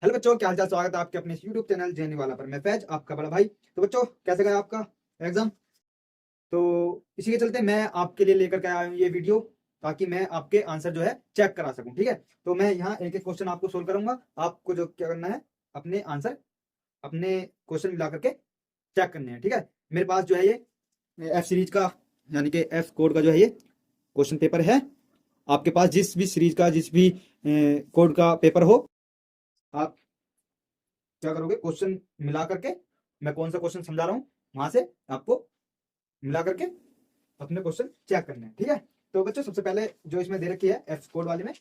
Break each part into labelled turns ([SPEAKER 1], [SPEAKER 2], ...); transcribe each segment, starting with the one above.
[SPEAKER 1] Hello बच्चों, क्या हालचाल। स्वागत है आपके अपने यूट्यूब चैनल जेनी वाला पर। मैं फैज, आपका बड़ा भाई। तो बच्चों, कैसे गया आपका एग्जाम? तो इसी के चलते मैं आपके लिए लेकर के आया हूँ ये वीडियो, ताकि मैं आपके आंसर जो है चेक करा सकूं। ठीक है, तो मैं यहाँ एक एक क्वेश्चन आपको सोल्व करूंगा। आपको जो क्या करना है, अपने आंसर, अपने क्वेश्चन मिला करके चेक करने हैं। ठीक है, मेरे पास जो है ये एफ सीरीज का, यानी कि एफ कोड का जो है ये क्वेश्चन पेपर है। आपके पास जिस भी सीरीज का, जिस भी कोड का पेपर हो, आप क्या करोगे, क्वेश्चन मिला करके, मैं कौन सा क्वेश्चन समझा रहा हूँ वहां से आपको मिला करके अपने क्वेश्चन चेक करने हैं। ठीक है, तो बच्चों सबसे पहले जो इसमें दे रखी है एफ कोड वाले में,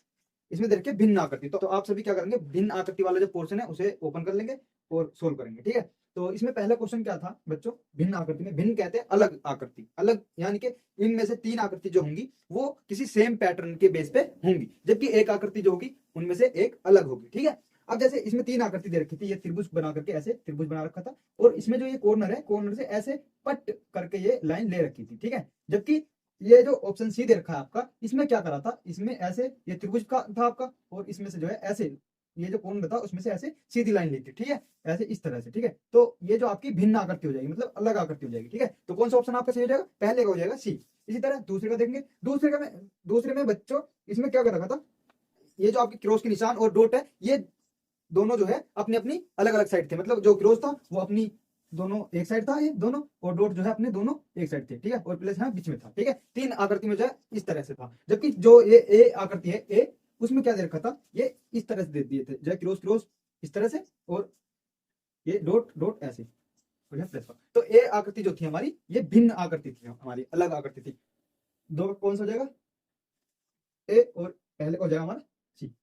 [SPEAKER 1] इसमें दे रखी है भिन्न आकृति। तो आप सभी क्या करेंगे, भिन्न आकृति वाला जो पोर्शन है उसे ओपन कर लेंगे और सोल्व करेंगे। ठीक है, तो इसमें पहला क्वेश्चन क्या था बच्चों, भिन्न आकृति में, भिन्न कहते हैं अलग आकृति, अलग यानी कि इनमें से तीन आकृति जो होंगी वो किसी सेम पैटर्न के बेस पे होंगी, जबकि एक आकृति जो होगी उनमें से एक अलग होगी। ठीक है, अब जैसे इसमें तीन आकृति दे रखी थी, ये त्रिभुज बना करके ऐसे त्रिभुज बना रखा था, और इसमें जो ये कॉर्नर है, कॉर्नर से ऐसे पट करके ये लाइन ले रखी थी। ठीक है, जबकि ये जो ऑप्शन सी दे रखा है आपका, इसमें क्या करा था, इसमें ऐसे ये त्रिभुज का था आपका, और इसमें से जो है ऐसे ये जो कोण था उसमें से ऐसे सीधी लाइन ली थी। ठीक है, ऐसे इस तरह से। ठीक है, तो ये जो आपकी भिन्न आकृति हो जाएगी, मतलब अलग आकृति हो जाएगी। ठीक है, तो कौन सा ऑप्शन आपका सही हो जाएगा, पहले का हो जाएगा सी। इसी तरह दूसरे का देखेंगे, दूसरे में बच्चों इसमें क्या कर रखा था, ये जो आपकी क्रॉस के निशान और डॉट है, ये दोनों जो है अपनी अपनी अलग अलग साइड थे। मतलब जो क्रॉस था वो अपनी दोनों एक साइड था ये दोनों, और डॉट जो है अपने दोनों एक साइड थे। ठीक है, और प्लस यहाँ बीच में था। ठीक है, तीन आकृति में जो है इस तरह से था, जबकि जो ये ए आकृति है ए, उसमें क्या दे रखा था, ये इस तरह से दे दिए थे, जो है क्रॉस क्रॉस इस तरह से, और ये डॉट डॉट ऐसे, और यहाँ प्लस का। तो ए आकृति जो थी हमारी, ये भिन्न आकृति थी, हमारी अलग आकृति थी। दो कौन सा हो जाएगा, ए, और पहले का हो जाएगा हमारा सी।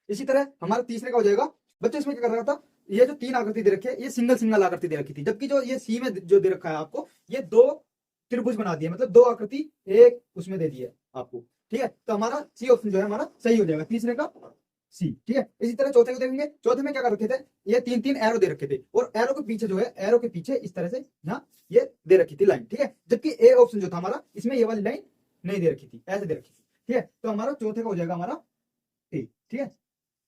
[SPEAKER 1] इसी तरह हमारा तीसरे का हो जाएगा बच्चों, इसमें क्या कर रहा था, ये जो तीन आकृति दे रखी है ये सिंगल सिंगल आकृति दे रखी थी, जबकि जो ये सी में जो दे रखा है आपको, ये दो त्रिभुज बना दिए, मतलब दो आकृति एक उसमें दे दी है आपको। ठीक है, तो हमारा सी ऑप्शन जो है हमारा सही हो जाएगा, तीसरे का सी। ठीक है, इसी तरह चौथे को देखेंगे, चौथे में क्या कर रखे थे, ये तीन तीन एरो दे रखे थे, और एरो के पीछे जो है, एरो के पीछे इस तरह से यहाँ ये दे रखी थी लाइन। ठीक है, जबकि ए ऑप्शन जो था हमारा, इसमें ये वाली लाइन नहीं दे रखी थी, ऐसे दे रखी थी। ठीक है, तो हमारा चौथे का हो जाएगा हमारा ए। ठीक है,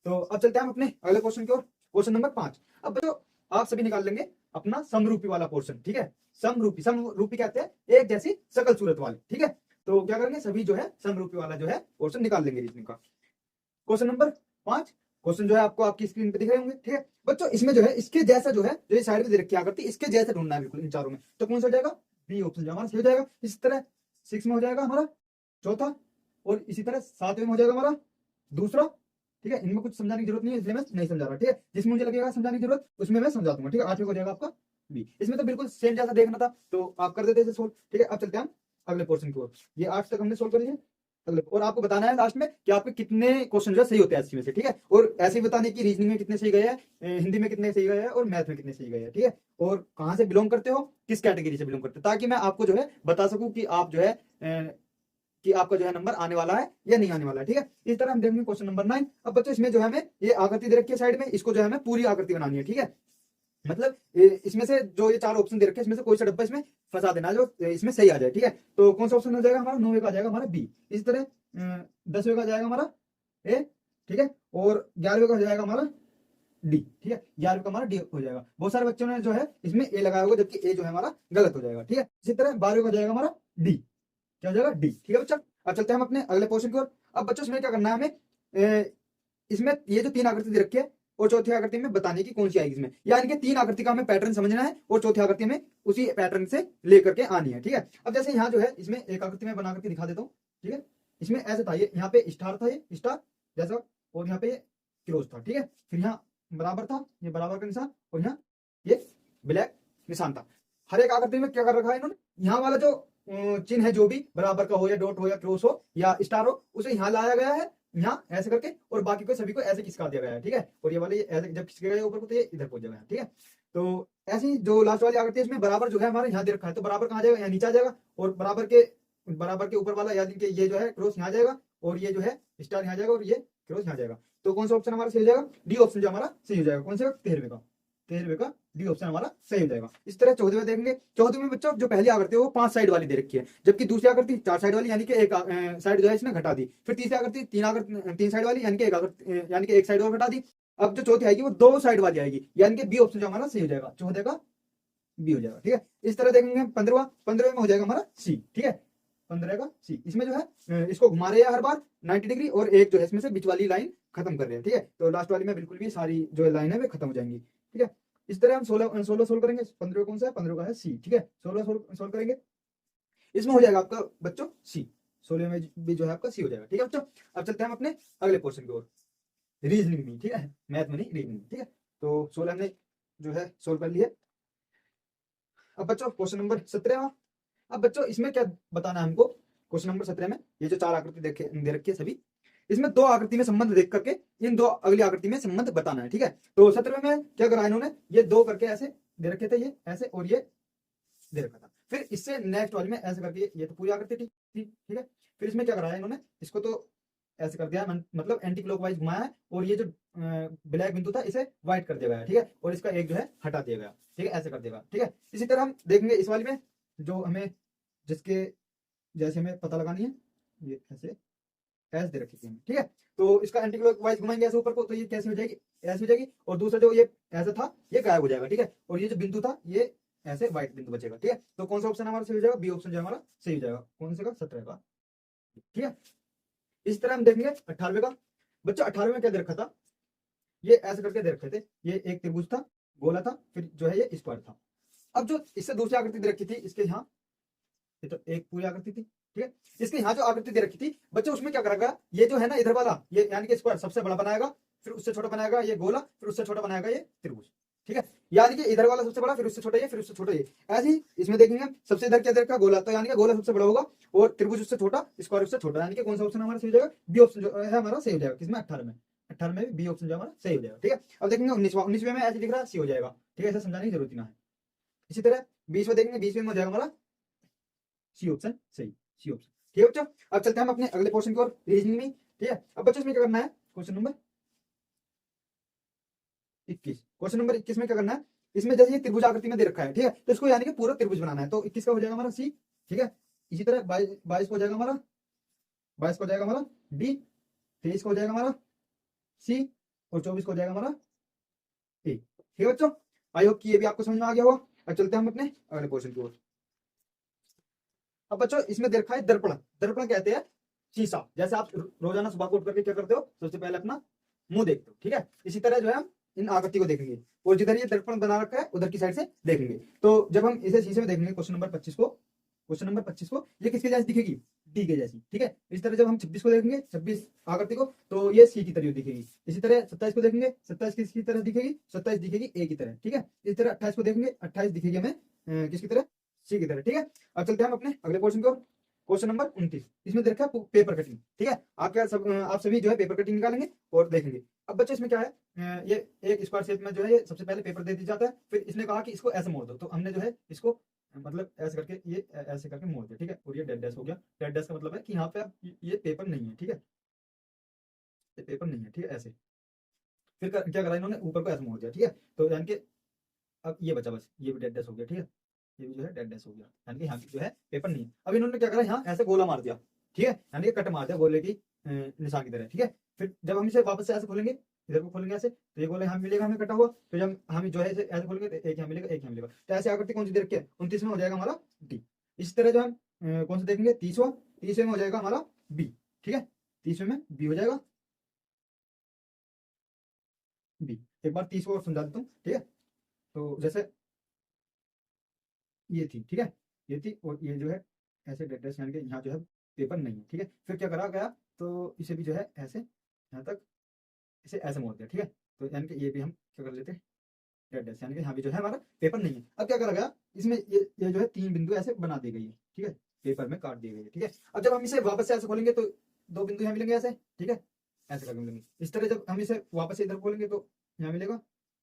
[SPEAKER 1] तो अब चलते हैं हम अपने अगले क्वेश्चन की ओर, क्वेश्चन नंबर 5। अब बच्चों आप सभी निकाल लेंगे अपना समरूपी वाला पोर्शन। ठीक है, समरूपी, समरूपी कहते हैं एक जैसी सकल सूरत वाले। ठीक है, तो क्या करेंगे, सभी जो है समरूपी वाला जो है पोर्शन निकाल लेंगे रीजनिंग का। क्वेश्चन नंबर 5, क्वेश्चन जो है आपको आपकी स्क्रीन पे दिख रहे होंगे। ठीक है बच्चों, इसमें जो है इसके जैसा जो है, जो ये साइड में दे रखी आकृति, इसके जैसा ढूंढना है बिल्कुल इन चारों में। तो कौन सा हो जाएगा, बी ऑप्शन जो हमारा सही हो जाएगा। इस तरह 6 में हो जाएगा हमारा चौथा, और इसी तरह 7वें में हो जाएगा हमारा दूसरा। ठीक है, इनमें कुछ समझाने की जरूरत नहीं है, इसलिए मैं नहीं समझा रहा। ठीक है, जिसमें मुझे लगेगा समझाने की जरूरत उसमें मैं समझा दूंगा। ठीक है, 8वें को हो जाएगा आपका बी। इसमें तो बिल्कुल सेम जैसा देखना था, तो आप कर देते सोल्व। ठीक है, अब चलते हैं हम अगले पोर्शन की ओर। ये 8 तक हमने सोल्व कर लिया अगले, और आपको बताना है लास्ट में कि आपके कितने क्वेश्चन जो सही होते हैं में से। ठीक है, और ऐसे ही बताने की रीजनिंग में कितने सही गए हैं, हिंदी में कितने सही गए हैं, और मैथ में कितने सही गए हैं। ठीक है, और कहाँ से बिलोंग करते हो, किस कैटेगरी से बिलोंग करते हो, ताकि मैं आपको जो है बता सकूं कि आप जो है कि आपका जो है नंबर आने वाला है या नहीं आने वाला है। ठीक है, इस तरह हम देखेंगे क्वेश्चन नंबर 9। अब बच्चों इसमें जो है हमें ये आकृति दे रखी है साइड में, इसको जो है हमें पूरी आकृति बनानी है। ठीक है, मतलब इसमें से जो ये चार ऑप्शन दे रखे हैं, इसमें से कोई सा डब्बा इसमें फंसा देना जो इसमें सही आ जाए। ठीक है, तो कौन सा ऑप्शन हो जाएगा हमारा, 9वें का आ जाएगा हमारा बी। इसी तरह 10वें का जाएगा हमारा ए। ठीक है, और 11वें का हो जाएगा हमारा डी। ठीक है, 11वें का हमारा डी हो जाएगा। बहुत सारे बच्चों ने जो है इसमें ए लगाया होगा, जबकि ए जो है हमारा गलत हो जाएगा। ठीक है, इसी तरह 12वें का जाएगा हमारा डी, क्या हो जाएगा डी। ठीक है बच्चा, अब चलते हैं हम अपने अगले क्वेश्चन की ओर। अब बच्चों इसमें क्या करना है हमें, इसमें ये जो तीन आकृति दे रखी है, और चौथी आकृति में बताने की कौन सी आएगी इसमें, यानी कि तीन आकृति का हमें पैटर्न समझना है, और चौथी आकृति में उसी पैटर्न से लेकर के आनी है। ठीक है, अब जैसे यहाँ जो है इसमें एक आकृति में बना करके दिखा देता हूँ। ठीक है, इसमें ऐसे था, ये यहाँ पे स्टार था, ये स्टार जैसा, और यहाँ पे क्रॉस था। ठीक है, फिर यहाँ बराबर था, ये बराबर का निशान, और यहाँ ये ब्लैक निशान था। हर एक आकृति में क्या कर रखा है इन्होंने, यहाँ वाला जो चिन्ह है, जो भी बराबर का हो या डॉट हो या क्रॉस हो या स्टार हो, उसे यहाँ लाया गया है, यहाँ ऐसे करके, और बाकी को सभी को ऐसे खिसका दिया गया है। ठीक है, और ये वाले ऐसे जब खिसके गए ऊपर को, तो ये इधर पहुंच जाएगा। ठीक है, तो ऐसी जो लास्ट वाली आकृति है इसमें बराबर जो है हमारे यहाँ दे रखा है, तो बराबर कहाँ जाएगा, यहाँ नीचे आ जाएगा, और बराबर के ऊपर वाला, यानी कि ये जो है क्रॉस यहाँ जाएगा, और ये जो है स्टार यहाँ जाएगा, और ये क्रॉस यहाँ जाएगा। तो कौन सा ऑप्शन हमारा सही हो जाएगा, डी ऑप्शन जो हमारा सही हो जाएगा। कौन सा, 13वें का डी ऑप्शन हमारा सही हो जाएगा। इस तरह 14वें देखेंगे, 14वें में बच्चों जो पहली आकृति है वो 5 साइड वाली दे रखी है, जबकि दूसरी आकृति 4 साइड वाली, यानी कि एक साइड जो है इसने घटा दी। फिर तीसरी आकृति 3 साइड वाली, यानी कि एक साइड और घटा दी। अब जो चौथी आएगी वो दो साइड वाली आएगी, यानी कि बी ऑप्शन जो हमारा सही हो जाएगा, चौथे का बी हो जाएगा। ठीक है, इस तरह देखेंगे 15वां, 15वें में हो जाएगा हमारा सी। ठीक है, 15 का सी। इसमें जो है इसको घुमा रहे हैं हर बार 90 डिग्री, और एक जो है इसमें से बीच वाली लाइन खत्म कर रहे हैं। ठीक है, तो लास्ट वाली में बिल्कुल भी सारी जो लाइन है वे खत्म हो जाएंगी। ठीक है, इस तरह हम 16 सोल्व करेंगे। 15 कौन सा है, 15 का है सी। ठीक है, 16 सोल्व करेंगे, इसमें हो जाएगा आपका बच्चों सी। 16 में भी जो है आपका सी हो जाएगा। ठीक है बच्चों, अब चलते हैं हम अपने अगले पोर्शन की ओर, रीजनिंग में। ठीक है, मैथ में नहीं, रीजनिंग। ठीक है, तो 16 हमने जो है सोल्व कर लिया। अब बच्चों क्वेश्चन नंबर 17। अब बच्चों इसमें क्या बताना है हमको, क्वेश्चन नंबर 17 में ये जो चार आकृति दे रखी है सभी, इसमें दो आकृति में संबंध देख करके इन दो अगली आकृति में संबंध बताना है। ठीक है, तो 17 में क्या करा इन्होंने, ये दो करके ऐसे दे रखे थे, ये ऐसे और ये दे रखा था। फिर इससे नेक्स्ट वाली में ऐसे करके, ये तो पूरी आकृति थी। ठीक है, फिर इसमें क्या कराया इन्होंने, इसको तो ऐसे कर दिया, मतलब एंटी क्लॉकवाइज घुमाया है, और ये जो ब्लैक बिंदु था इसे व्हाइट कर दिया गया। ठीक है, और इसका एक जो है हटा दिया गया। ठीक है, ऐसे कर दिया गया। ठीक है, इसी तरह हम देखेंगे इस वाली में, जो हमें जिसके जैसे हमें पता लगानी है, ये ऐसे दे रखी थी। ठीक है, तो इसका एंटी क्लॉकवाइज घुमाएंगे ऐसे ऊपर को, तो ये कैसे हो जाएगी, ऐसे हो जाएगी, और दूसरा जो ये ऐसा था ये गायब हो जाएगा। ठीक है, और ये जो बिंदु था ये ऐसे व्हाइट बिंदु बचेगा। ठीक है, तो कौन सा ऑप्शन हमारा सही हो जाएगा, बी ऑप्शन जो हमारा सही हो जाएगा। कौन से का, 17 का। ठीक है, इस तरह हम देखेंगे 18वें का। बच्चा 18वें में क्या दे रखा था, ये ऐसे करके दे रखे थे, ये एक त्रिभुज था, गोला था, फिर जो है ये स्क्वायर था। अब जो इससे दूसरी आकृति दे रखी थी, इसके यहाँ ये तो एक पूरी आकृति थी। ठीक है, इसके यहाँ जो आकृति दे रखी थी बच्चों, उसमें क्या करेगा, ये जो है ना इधर वाला, ये यानी कि स्क्वायर सबसे बड़ा बनाएगा, फिर उससे छोटा बनाएगा ये गोला, फिर उससे छोटा बनाएगा ये त्रिभुज। ठीक है, यानी कि इधर वाला सबसे बड़ा, फिर उससे छोटा ये, फिर उससे छोटा ये, ऐसे ही इसमें देखेंगे सबसे इधर क्या दे रखा, गोला, तो यानी कि गोला सबसे बड़ा होगा और त्रिभुज उससे छोटा, स्क्वायर उससे छोटा, यानी कि कौन सा ऑप्शन हमारा सही हो जाएगा, बी ऑप्शन जो है हमारा सही हो जाएगा। किसमें, 18 में, 18 में बी ऑप्शन जो हमारा सही हो जाएगा। ठीक है, अब देखेंगे 19वें में ऐसे दिख रहा है सी हो जाएगा। ठीक है, ऐसा समझाने की जरूरत ना है। इसी तरह 20वें देखेंगे, 20वें में हो जाएगा हमारा सी ऑप्शन सही, सी ऑप्शन। ठीक है बच्चों, अब चलते हैं हम अपने अगले पोर्शन की ओर, रीजनिंग में। ठीक है, अब बच्चों इसमें क्या करना है, क्वेश्चन नंबर 21। क्वेश्चन नंबर 21 में क्या करना है, इसमें जैसे ये त्रिभुज आकृति में दे रखा है। ठीक है, तो इसको यानी कि पूरा त्रिभुज बनाना है, तो 21 का हो जाएगा हमारा सी। ठीक है, इसी तरह 22 को हो जाएगा हमारा, 22 को हो जाएगा हमारा बी, 23 को हो जाएगा हमारा सी, और 24 को हो जाएगा हमारा ए। ठीक है बच्चों, आई होप कि ये भी आपको समझ में आ गया होगा। अब चलते हैं हम अपने अगले क्वेश्चन की ओर। अब बच्चों इसमें दे रखा है दर्पण। दर्पण कहते हैं शीशा, जैसे आप रोजाना सुबह को उठ करके क्या करते हो, सबसे पहले अपना मुंह देखते हो। ठीक है, इसी तरह जो है हम इन आकृति को देखेंगे, और जिधर ये दर्पण बना रखा है उधर की साइड से देखेंगे। तो जब हम इसे शीशे में देखेंगे, क्वेश्चन नंबर 25 को, क्वेश्चन नंबर 25 को, ये किसके जैसी दिखेगी, डी के जैसी। ठीक है, इस तरह जब हम 26 को देखेंगे, 26 आकृति को, तो ये सी की तरह दिखेगी। इसी तरह 27 को देखेंगे, 27 किसकी तरह दिखेगी, 27 दिखेगी ए की तरह। ठीक है, इस तरह 28 को देखेंगे, 28 दिखेगी हमें किसकी तरह, सी की तरह। ठीक है, अब चलते हैं हम अपने अगले क्वेश्चन को, क्वेश्चन नंबर 29। इसमें देखा है पेपर कटिंग। ठीक है, आप सभी जो है पेपर कटिंग निकालेंगे और देखेंगे। अब बच्चे इसमें क्या है, ये एक स्क्वायर शेप में जो है ये सबसे पहले पेपर दे दिया जाता है, फिर इसने कहा कि इसको ऐसे मोड़ दो, तो हमने जो है इसको मतलब ऐसे करके, ये ऐसे करके मोड़ दिया। ठीक है, और ये डेड डैश हो गया। डेड डैश का मतलब है कि यहाँ पे ये पेपर नहीं है। ठीक है, ये पेपर नहीं है। ठीक है, ऐसे फिर क्या करा इन्होंने, ऊपर को ऐसे मोड़ दिया। ठीक है, तो यानी कि अब ये बचा, बस ये भी डेड डैश हो गया। ठीक है, ये भी जो है डेड डैश हो गया, यानी कि यहाँ जो है पेपर नहीं है। अब इन्होंने क्या करा, यहाँ ऐसे गोला मार दिया। ठीक है, यानी कि कट मार दिया गोले की निशान की तरह। ठीक है, फिर जब हम इसे वापस से ऐसे खोलेंगे, इधर को खोलेंगे ऐसे, तो ये गोला यहाँ मिलेगा हमें कटा हुआ। तो जब हम जो है ऐसे खोलेंगे तो एक यहाँ मिलेगा, एक यहाँ मिलेगा। तो ऐसे आकृति कौन सी दे रखी है, 29 में हो जाएगा हमारा डी। इसी तरह जो हम कौन सा देखेंगे, 30वें में हो जाएगा हमारा बी। ठीक है, 30वें में बी हो जाएगा बी। एक बार 30 को और समझा देता हूँ। ठीक है, तो जैसे ये थी, ठीक है, ये थी, और ये जो है ऐसे डेड डैश, यानी कि यहाँ जो है पेपर नहीं है। ठीक है, फिर क्या करा गया, तो इसे भी जो है ऐसे यहाँ तक इसे ऐसे मोड़ दिया। ठीक है, तो यानी कि ये भी हम क्या कर लेते हैं, डेड डैश, यानी कि यहाँ भी जो है हमारा पेपर नहीं है। अब क्या करा गया, इसमें ये जो है 3 बिंदु ऐसे बना दी गई है। ठीक है, पेपर में काट दी गई है। ठीक है, अब जब हम इसे वापस से ऐसे खोलेंगे तो 2 बिंदु यहाँ मिलेंगे ऐसे। ठीक है, ऐसे करके मिलेंगे। इस तरह जब हम इसे वापस से इधर खोलेंगे तो यहाँ मिलेगा,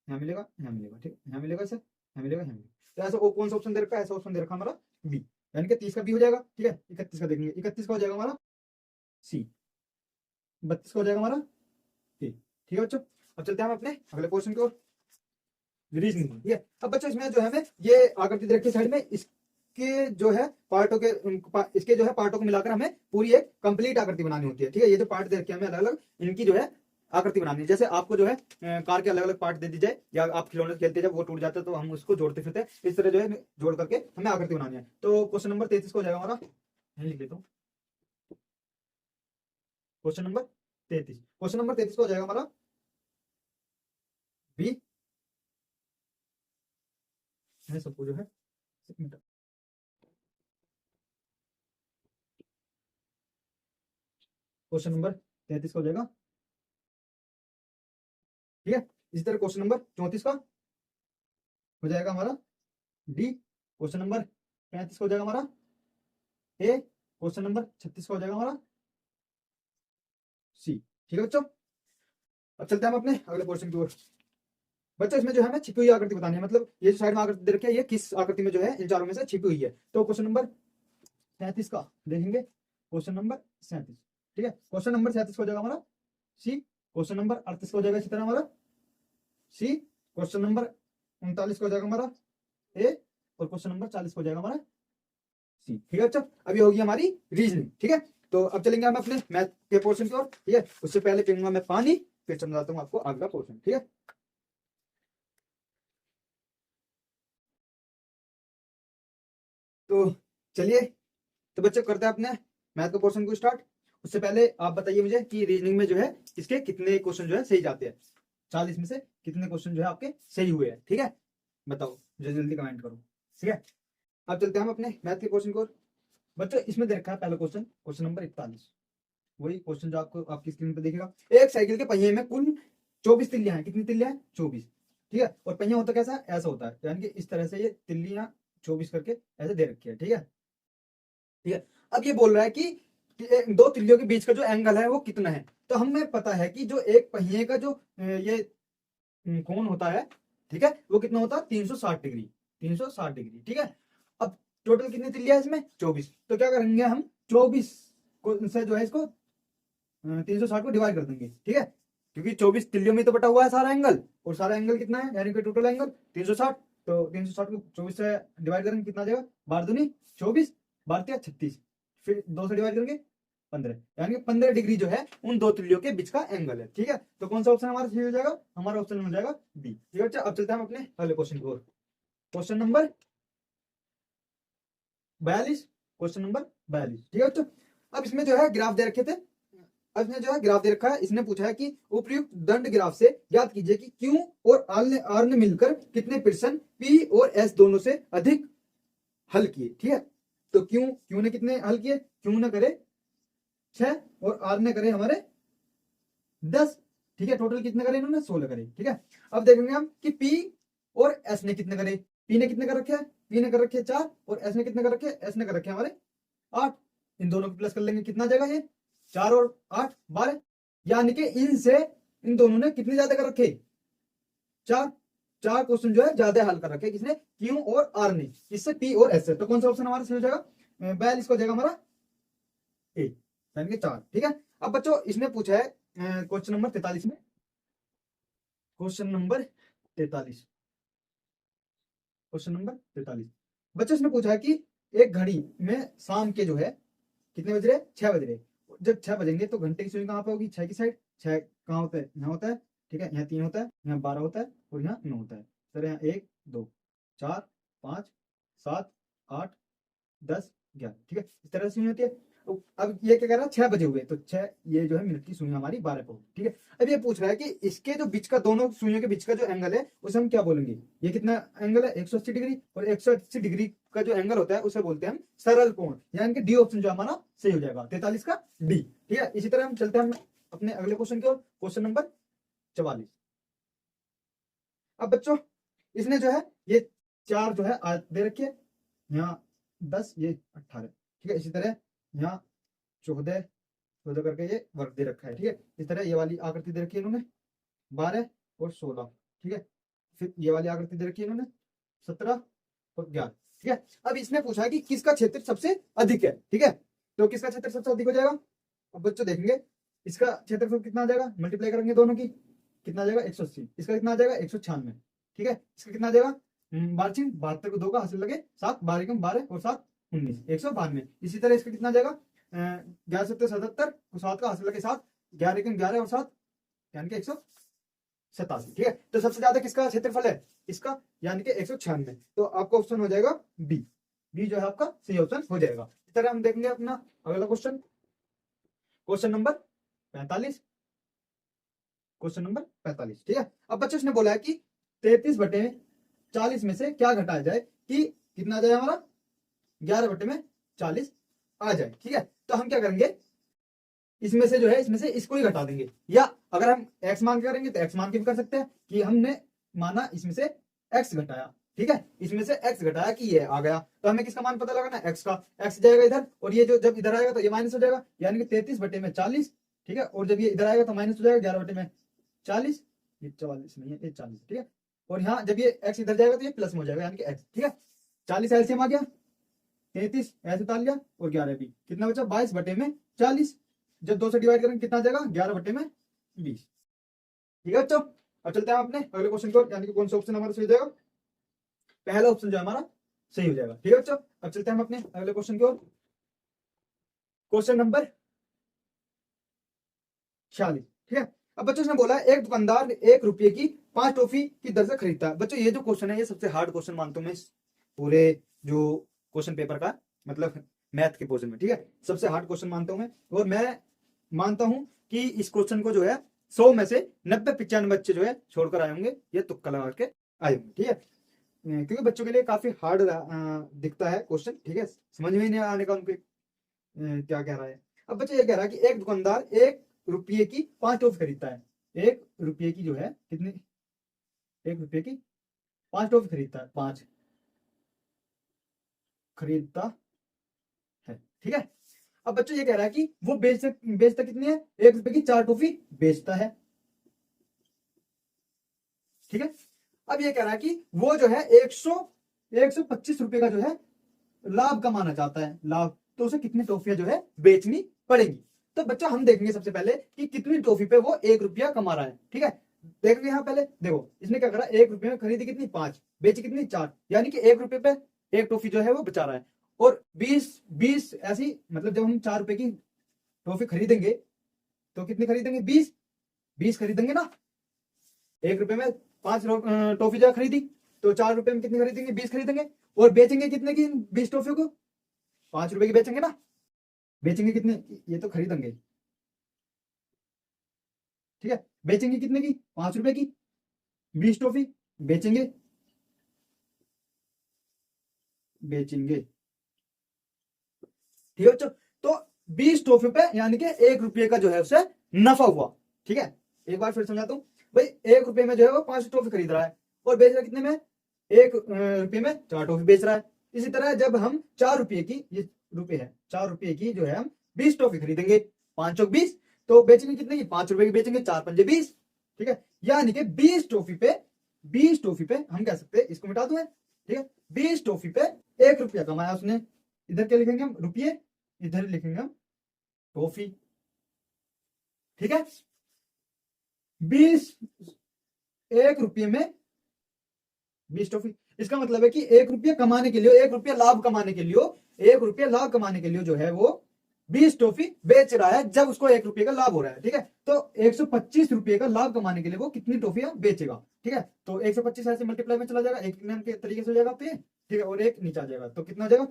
[SPEAKER 1] यहाँ मिलेगा, यहाँ मिलेगा। ठीक है, यहाँ मिलेगा, इसे यहाँ मिलेगा, यहाँ मिलेगा। तो ऐसा वो कौन सा ऑप्शन दे रखा है, ऐसा ऑप्शन दे रखा हमारा बी, यानी कि 30 का बी हो जाएगा। ठीक है, 31 का देखेंगे, 31 का हो जाएगा हमारा सी, 32 का हो जाएगा हमारा ए। ठीक है बच्चों, अब चलते हैं हम अपने अगले क्वेश्चन की ओर, रीजनिंग। ठीक है, अब बच्चों इसमें जो है हमें ये आकृति दे रखी है साइड में, इसके जो है पार्टों के इसके जो है पार्टों को मिलाकर हमें पूरी एक कंप्लीट आकृति बनानी होती है। ठीक है, ये जो पार्ट दे रखे हैं हमें अलग अलग, इनकी जो है आकृति बनानी है। जैसे आपको जो है कार के अलग अलग पार्ट दे दी जाए, या आप खिलौने से खेलते हैं, जब वो टूट जाता है तो हम उसको जोड़ते फिरते हैं, इस तरह जो है जोड़ करके हमें आकृति बनानी है। तो क्वेश्चन नंबर 33 को हो जाएगा हमारा, लिख लेता हूँ, क्वेश्चन नंबर 33, क्वेश्चन नंबर 33 को हो जाएगा हमारा बी। सबको जो है क्वेश्चन नंबर 33 का हो जाएगा, ठीक है। इसी तरह क्वेश्चन नंबर 34 का हो जाएगा हमारा डी, क्वेश्चन नंबर 35 का हो जाएगा हमारा ए, क्वेश्चन नंबर 36 का हो जाएगा हमारा सी, ठीक है बच्चों। अब चलते हैं हम अपने अगले क्वेश्चन की ओर। बच्चों इसमें जो है हमें छिपी हुई आकृति बतानी है, मतलब ये जो साइड में आकृति दे रखी है ये किस आकृति में जो है इन चारों में से छिपी हुई है। तो क्वेश्चन नंबर 37 का देखेंगे, क्वेश्चन नंबर 37, ठीक है। क्वेश्चन नंबर 37 हो जाएगा हमारा सी, क्वेश्चन नंबर 38 हो जाएगा इसी तरह हमारा सी, क्वेश्चन नंबर 39 हो जाएगा हमारा ए, और क्वेश्चन नंबर 40 हो जाएगा हमारा सी, ठीक है। अच्छा अभी होगी हमारी रीजनिंग, ठीक है। तो अब चलेंगे हम अपने मैथ के पोर्शन की ओर, ठीक है। उससे पहले पीऊंगा मैं पानी, फिर समझाता हूँ आपको अगला पोर्शन, ठीक है। तो चलिए, तो बच्चों करते हैं अपने मैथ के पोर्शन को स्टार्ट। उससे पहले आप बताइए मुझे कि रीजनिंग में जो है इसके कितने क्वेश्चन जो है सही जाते हैं, 40 में से कितने क्वेश्चन जो है आपके सही हुए हैं, ठीक है। बताओ जो जल्दी कमेंट करो, ठीक है। अब चलते हैं हम अपने मैथ के क्वेश्चन को। बच्चों इसमें दे रखा है पहला क्वेश्चन, क्वेश्चन नंबर 41, वही क्वेश्चन जो आपको आपकी स्क्रीन पर दिखेगा। एक साइकिल के पहिए में कुल 24 तिल्लियां हैं, कितनी तिल्लियां हैं? 24, ठीक है। और पहिया होता कैसा, ऐसा होता है, यानी कि इस तरह से ये तिल्लियां 24 करके ऐसे दे रखी है, ठीक है, ठीक है। अब ये बोल रहा है कि दो तिल्लियों के बीच का जो एंगल है वो कितना है। तो हमें पता है कि जो एक पहिए का जो ये कोण होता है, ठीक है, वो कितना होता है 360 डिग्री, 360 डिग्री, ठीक है। अब टोटल कितनी तिल्लियां है इसमें? 24। तो क्या करेंगे हम 24 को से जो है इसको 360 को डिवाइड कर देंगे, ठीक है, क्योंकि 24 तिल्लियों में तो बटा हुआ है सारा एंगल, और सारा एंगल कितना है, यानी कि टोटल एंगल 360। तो 360 को 24 से डिवाइड करेंगे, कितना आ जाएगा, 12 दूनी 24, 12 36, फिर 2 से डिवाइड करेंगे 15, यानी कि 15 डिग्री जो है उन दो तिल्लियों के बीच का एंगल है, ठीक है। तो कौन सा ऑप्शन हमारा सही हो जाएगा? हमारा ऑप्शन हो जाएगा बी, ठीक है। अब चलते हैं हम अपने अगले क्वेश्चन की ओर, क्वेश्चन नंबर 42, क्वेश्चन नंबर 42, ठीक है बच्चों। अब इसमें जो है ग्राफ दे रखे थे, अब इसमें जो है ग्राफ दे रखा है, इसने पूछा है कि उपर्युक्त दंड ग्राफ से ज्ञात कीजिए कि क्यू और आर ने मिलकर कितने प्रश्न पी और एस दोनों से अधिक हल किए, ठीक है। तो क्यू ने कितने हल किए? क्यू ने करे 6 और आर ने करे हमारे 10, ठीक है। टोटल कितने करे इन्होंने? 16 करे, ठीक है। अब देखेंगे हम कि पी और एस ने कितने करे। पी ने कितने कर रखे हैं? पी ने कर रखे 4, और एस ने कितने कर रखे हैं? एस ने कर रखे हमारे 8। इन दोनों को प्लस कर लेंगे, कितना आ जाएगा ये 4 और 8 12, यानी कि इनसे इन दोनों ने कितने ज्यादा कर रखे? 4 4 क्वेश्चन जो है ज्यादा हल कर रखे, किसने? क्यू और आर ने, इससे पी और एस से। तो कौन सा ऑप्शन हमारा सही हो जाएगा? 42 को जाएगा हमारा ए, यानी कि 4, ठीक है। अब बच्चों इसने पूछा है क्वेश्चन नंबर 43 में, क्वेश्चन नंबर 43, क्वेश्चन नंबर 43, बच्चों इसने पूछा है कि एक घड़ी में शाम के जो है कितने बज रहे? 6 बज रहे। जब 6 बजेंगे तो घंटे की सुई कहाँ पे होगी? 6 की साइड। 6 कहाँ होता है? यहाँ होता है, ठीक है। यहाँ 3 होता है, यहाँ 12 होता है, और यहाँ 9 होता है। सर यहाँ 1 2 4 5 7 8 10 11, ठीक है, इस तरह से सुई होती है। अब ये क्या कर रहा है? 6 बजे हुए, तो 6 ये जो है मिनट की सुई हमारी 12 पे होगी, ठीक है। अब ये पूछ रहा है कि इसके जो बीच का, दोनों सुइयों के बीच का जो एंगल है उसे हम क्या बोलेंगे? ये कितना एंगल है? 180 डिग्री, और 180 डिग्री का जो एंगल होता है उसे बोलते हैं हम सरल कोण, यानी कि डी ऑप्शन जो हमारा सही हो जाएगा, 43 का डी, ठीक है। इसी तरह हम चलते हैं अपने अगले क्वेश्चन की ओर, क्वेश्चन नंबर 44। अब बच्चों इसने जो है ये 4 जो है दे रखी है, यहाँ 10 ये 18, ठीक है। इसी तरह यहाँ 14 14 करके ये वर्ग दे रखा है, ठीक है। इस तरह ये वाली आकृति दे रखी है इन्होंने 12 और 16, ठीक है। फिर ये वाली आकृति दे रखी है इन्होंने 17 और 11, ठीक है। अब इसने पूछा है कि किसका क्षेत्र सबसे अधिक है, ठीक है। तो किसका क्षेत्र सबसे अधिक हो जाएगा? अब बच्चों देखेंगे इसका क्षेत्रफल कितना आ जाएगा, मल्टीप्लाई करेंगे दोनों की, कितना आ जाएगा 180, इसका कितना आ जाएगा 196, ठीक है। इसका कितना आ जाएगा 72 को 2 का हासिल लगे 7, 12 12 और 7 19, 192। इसी तरह इसका कितना आ जाएगा 11 7 77 को 7 का हासिल लगे 7, 11 11 और 7 यानी कि 187। ठीक है, तो सबसे ज्यादा किसका क्षेत्रफल है, इसका, यानी कि 196। तो आपका ऑप्शन हो जाएगा बी। बी जो है आपका सही ऑप्शन हो जाएगा। इस तरह हम देखेंगे अपना अगला question, question number 45। Question number 45। ठीक है, अब बच्चों ने बोला है कि 33/40 में से क्या घटाया जाए कि कितना आ जाए हमारा 11/40 आ जाए। ठीक है, तो हम क्या करेंगे, इसमें से जो है इसमें से इसको ही घटा देंगे, या अगर हम x मान के करेंगे तो x मान के भी कर सकते हैं कि हमने माना इसमें से x घटाया। ठीक है, इसमें से x घटाया कि ये आ गया, तो हमें किसका मान पता लगाना, x का। x जाएगा इधर और ये जो जब इधर आएगा तो ये माइनस हो जाएगा, यानी कि 33/40। ठीक है, और जब ये इधर आएगा तो माइनस हो जाएगा 11/40। ये 44 नहीं है, ये 40। ठीक है, और यहाँ जब ये x इधर जाएगा तो ये प्लस में हो जाएगा, यानी कि x। ठीक है, 40 एलसीएम आ गया, 33 ऐसे उतार लिया और 11 भी, कितना बचा 22/40। जब 2 से डिवाइड करेंगे कितना आ जाएगा 11/20। ठीक है बच्चों, अब चलते हैं अपने अगले क्वेश्चन को, यानी कि कौन सा ऑप्शन हमारा सही हो जाएगा, पहला ऑप्शन जो हमारा सही हो जाएगा। ठीक है बच्चों, अब चलते हैं हम अपने अगले क्वेश्चन की ओर, क्वेश्चन नंबर 46। ठीक है, अब बच्चों ने बोला एक दुकानदार 1 रुपये की 5 टॉफी की दर से खरीदता है। बच्चों ये जो क्वेश्चन है ये सबसे हार्ड क्वेश्चन मानता हूं मैं पूरे जो क्वेश्चन पेपर का, मतलब मैथ के पोर्शन में। ठीक है, सबसे हार्ड क्वेश्चन मानता हूं मैं, और मैं मानता हूं कि इस क्वेश्चन को जो है 100 में से 90-95 बच्चे जो है छोड़कर आए होंगे, ये तुक्का लगा के आए होंगे। ठीक है, क्योंकि बच्चों के लिए काफी हार्ड दिखता है क्वेश्चन। ठीक है, समझ में ही नहीं आने का उनके क्या कह रहा है। अब बच्चे ये कह रहा है कि एक दुकानदार 1 रुपये की 5 टॉफी खरीदता है। 1 रुपये की जो है कितनी, 1 रुपये की 5 टॉफी खरीदता है, 5 खरीदता है। ठीक है, अब बच्चों ये कह रहा है कि वो बेचता कितनी है, 1 रुपये की 4 टॉफी बेचता है। ठीक है, अब ये कह रहा है कि वो जो है 125 रुपए का जो है लाभ कमाना चाहता है, लाभ, तो उसे कितनी टॉफियां जो है बेचनी पड़ेगी। तो बच्चा हम देखेंगे सबसे पहले कि कितनी टॉफी पे वो 1 रुपया कमा रहा है। ठीक है, देखेंगे यहाँ पहले, देखो इसने क्या करा, 1 रुपये में खरीदी कितनी 5, बेची कितनी 4, यानी कि 1 रुपये पे 1 टॉफी जो है वो बचा रहा है। और 20 ऐसी, मतलब जब हम 4 रुपए की टॉफी खरीदेंगे तो कितनी खरीदेंगे, 20 खरीदेंगे ना। 1 रुपये में 5 टॉफी जो खरीदी, तो 4 रुपए में कितनी खरीदेंगे, 20 खरीदेंगे। और बेचेंगे कितने की 20 टॉफियों को, 5 रुपए की बेचेंगे ना। बेचेंगे कितने, ये तो खरीदेंगे। ठीक है, बेचेंगे कितने की, 5 रुपए की 20 टॉफी बेचेंगे, ठीक है बच्चों। तो 20 टॉफी पे यानी कि 1 रुपये का जो है उसे नफा हुआ। ठीक है, एक बार फिर समझाता हूं भाई, 1 रुपये में जो है वो 5 टॉफी खरीद रहा है और बेच रहा है कितने में, 1 रुपये में 4 टॉफी बेच रहा है। इसी तरह जब हम 4 रुपये की, ये रुपये है, 4 रुपये की जो है हम 20 टॉफी खरीदेंगे, 5 चौक 20, तो बेचेंगे कितने की, 5 रुपए की बेचेंगे, 4 पंजे 20। ठीक है, यानी कि 20 टॉफी पे हम कह सकते हैं, इसको मिटा दूं मैं। ठीक है, 20 टॉफी पे 1 रुपया कमाया उसने। इधर क्या लिखेंगे हम, रुपये, इधर लिखेंगे हम टॉफी। ठीक है, 20 1 रुपये में 20 टॉफी, इसका मतलब है कि 1 रुपया कमाने के लिए, 1 रुपया लाभ कमाने के लिए, 1 रुपया लाभ कमाने के लिए जो है वो 20 टॉफी बेच रहा है, जब उसको 1 रुपये का लाभ हो रहा है। ठीक है, तो 125 रुपये का लाभ कमाने के लिए वो कितनी टॉफियां बेचेगा। ठीक है, तो 125 ऐसे मल्टीप्लाई में चला जाएगा, एक नाम के तरीके से हो जाएगा पे। ठीक है, और एक नीचे आ जाएगा, तो कितना हो जाएगा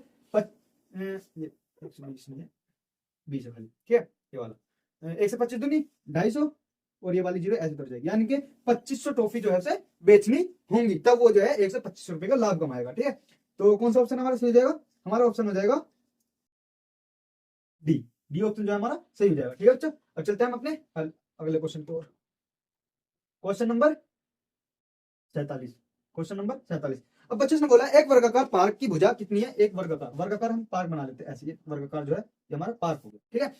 [SPEAKER 1] 20 खाली। ठीक है, ये वाला 125 दूनी 250, और ये वाली जीरो ऐसे कर जाएगी, यानी कि 2500 टॉफी जो है उसे बेचनी होंगी, तब वो जो है 125 रुपए का लाभ कमाएगा। ठीक है, तो कौन सा ऑप्शन हमारा सही हो जाएगा, हमारा ऑप्शन हो जाएगा डी। डी ऑप्शन जो है हमारा सही हो जाएगा। ठीक है बच्चों, अब चलते हैं हम अपने अगले क्वेश्चन को, क्वेश्चन नंबर 47। Question number 47। अब बच्चों ने बोला एक वर्गाकार पार्क की भुजा कितनी है, एक वर्गाकार हम पार्क बना लेते हैं ऐसे, वर्गाकार जो है ये हमारा पार्क हो गया। ठीक है,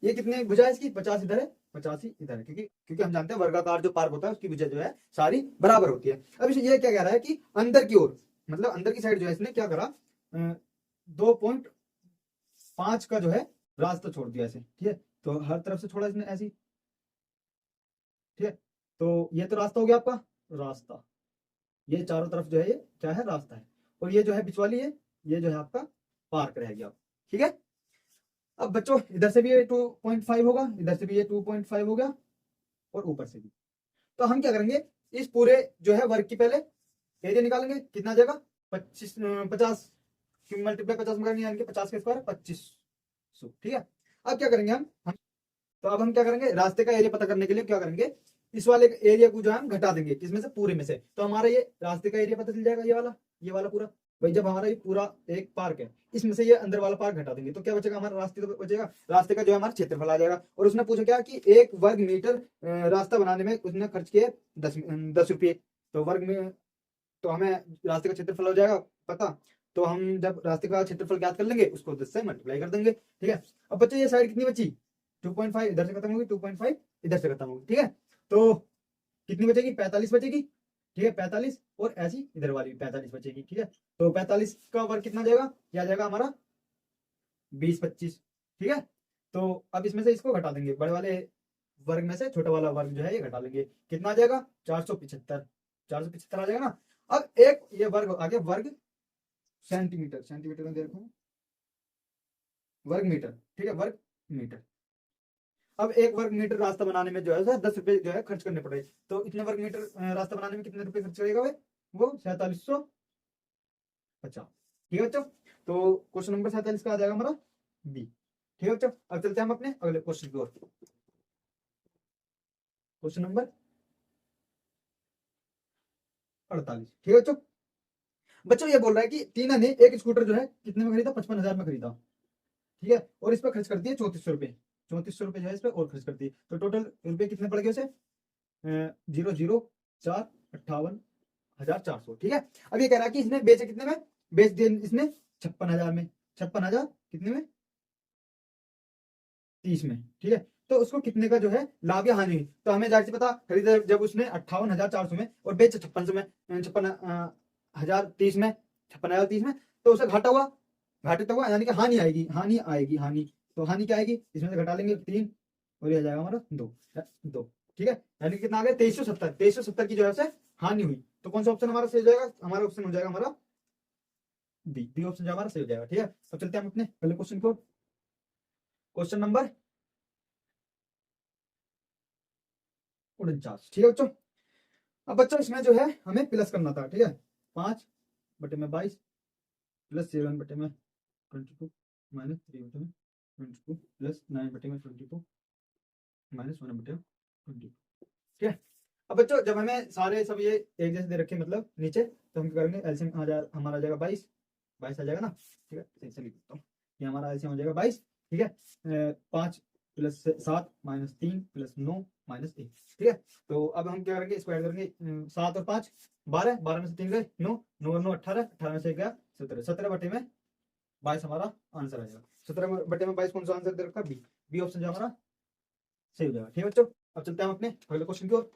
[SPEAKER 1] ये कितने भुजा है इसकी, 50 इधर है, 50 इधर है, क्योंकि हम जानते हैं वर्गाकार जो पार्क होता है उसकी भुजा जो है सारी बराबर होती है। अब ये क्या कह रहा है कि अंदर की ओर, मतलब अंदर की साइड जो है इसने क्या करा, 2.5 का जो है रास्ता छोड़ दिया ऐसे। ठीक है, तो हर तरफ से छोड़ा इसने ऐसी। ठीक है, तो ये तो रास्ता हो गया आपका, रास्ता, ये चारों तरफ जो है ये क्या है, रास्ता है, और ये जो है बिचवाली है, ये जो है आपका पार्क रह गया। ठीक है, अब बच्चों इधर से भी ये 2.5 होगा, इधर से भी ये 2.5 हो गया, और ऊपर से भी। तो हम क्या करेंगे, इस पूरे जो है वर्ग की पहले एरिया निकालेंगे, कितना आ जाएगा 25 50 मल्टीप्लाई 50 में करेंगे, यानी कि 50 का स्क्वायर 2500। ठीक है, अब क्या करेंगे हम तो अब हम क्या करेंगे, रास्ते का एरिया पता करने के लिए क्या करेंगे, इस वाले एरिया को जो है हम घटा देंगे, किसमें से, पूरे में से। तो हमारा ये रास्ते का एरिया पता चल जाएगा, ये वाला पूरा। भाई जब हमारा ये पूरा एक पार्क है, इसमें से ये अंदर वाला पार्क घटा देंगे तो क्या बचेगा, हमारा रास्ते तो बचेगा, रास्ते का जो है हमारा क्षेत्रफल आ जाएगा। और उसने पूछा क्या कि 1 वर्ग मीटर रास्ता बनाने में उसने खर्च किए 10 रुपये। तो वर्ग में तो हमें रास्ते का क्षेत्रफल हो जाएगा पता। तो हम जब रास्ते का क्षेत्रफल ज्ञात कर लेंगे, उसको 10 से मल्टीप्लाई कर देंगे। ठीक है, अब बच्चे ये साइड कितनी बची, 2.5 इधर से खत्म होगी, 2.5 इधर से खत्म होगी। ठीक है, तो कितनी बचेगी, 45 बचेगी। ठीक है, 45, और ऐसी इधर वाली 45 बचेगी। ठीक है, तो 45 का वर्ग कितना जाएगा, क्या जाएगा हमारा 20 25। ठीक है, तो अब इसमें से इसको घटा देंगे, बड़े वाले वर्ग में से छोटा वाला वर्ग जो है ये घटा लेंगे, कितना आ जाएगा 475। 475 आ जाएगा ना। अब एक ये वर्ग आगे, वर्ग सेंटीमीटर, सेंटीमीटर में दे रखा हूं, वर्ग मीटर। ठीक है, वर्ग मीटर। अब 1 वर्ग मीटर रास्ता बनाने में जो है 10 रुपए जो है खर्च करने पड़े। तो इतने वर्ग मीटर रास्ता बनाने में कितने रुपए खर्च करेगा भाई, वो 4750। ठीक है बच्चों, तो क्वेश्चन नंबर 47 का आ जाएगा हमारा बी। ठीक है बच्चों, अब चलते हैं हम अपने अगले क्वेश्चन की ओर। Question number 48। ठीक है बच्चों, बच्चों ये बोल रहा है कि टीना ने एक स्कूटर जो है कितने में खरीदा, 55,000 में खरीदा। ठीक है, और इस पर खर्च करती है 3400 रुपए। 3400 रुपए जो है इस पर और खर्च करती है, तो टोटल रुपए कितने पड़ गए उसे, 00458,400। ठीक है, अब ये कह रहा है कि इसने बेचे कितने में, बेच दिए इसने 56,000 में। 56,000 कितने में, 30 में। ठीक है, तो उसको कितने का जो है लाभ या हानि हुई। तो हमें जाहिर सी पता, खरीदा जब उसने 58,400 में और बेचे 56 में, 56,030 में, 56,030 में, तो उसे घाटा हुआ, घाटे तो हुआ, यानी कि हानि आएगी, हानि आएगी, हानि। तो हानि क्या आएगी, इसमें से घटा लेंगे 3, और ये आ जाएगा हमारा 2। ठीक है, यानी कि कितना आ गया 2370। 2370 की जो है उसे हानि हुई। तो कौन सा ऑप्शन हमारा सही हो जाएगा, हमारा ऑप्शन हो जाएगा हमारा बी ऑप्शन जो हमारा सही हो जाएगा। ठीक है, अब चलते हैं हम अपने पहले क्वेश्चन को, क्वेश्चन नंबर 49। ठीक है बच्चों, अब बच्चों इसमें जो है हमें प्लस करना था। ठीक है, 5/22 प्लस 7/22 माइनस 3/22 प्लस 9/22 माइनस 1/22। ठीक है, अब बच्चों जब हमें सारे सब ये एक जैसे दे रखे मतलब नीचे, तो हम क्या करेंगे, एलसीएम हमारा आ जाएगा 22। 22 आ जाएगा ना। ठीक है, सही से लिख देता हूँ, ये हमारा एलसीएम हो जाएगा 22। ठीक है, 5 प्लस 7 माइनस 3 प्लस 9 माइनस 1। ठीक है, तो अब हम क्या करेंगे, इसको ऐड करेंगे, 7 और 5 12, 12 में से 3 गए 9, 9 और 9 18, 18 में से 1 गया 17, 17 बटे में 22 हमारा आंसर आ जाएगा। 17 बटे में 22 कौन सा आंसर दे रखा, बी। बी ऑप्शन जो हमारा सही हो जाएगा। ठीक है बच्चों, अब चलते हैं हम अपने अगले क्वेश्चन की ओर,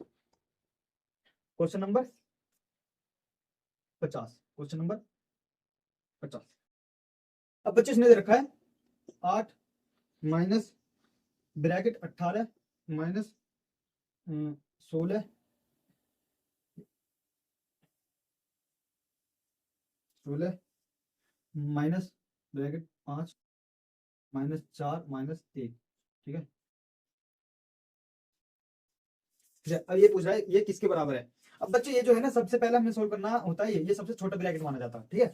[SPEAKER 1] क्वेश्चन नंबर 50। Question number 50। अब बच्चे इसने दे रखा है 8 minus bracket 18 minus 16 minus bracket 5 minus 4 minus 1। ठीक है, अब ये पूछ रहा है ये किसके बराबर है। अब बच्चे ये जो है ना, सबसे पहले हमें सोल्व करना होता है, ये सबसे छोटा ब्रैकेट माना जाता है। ठीक है,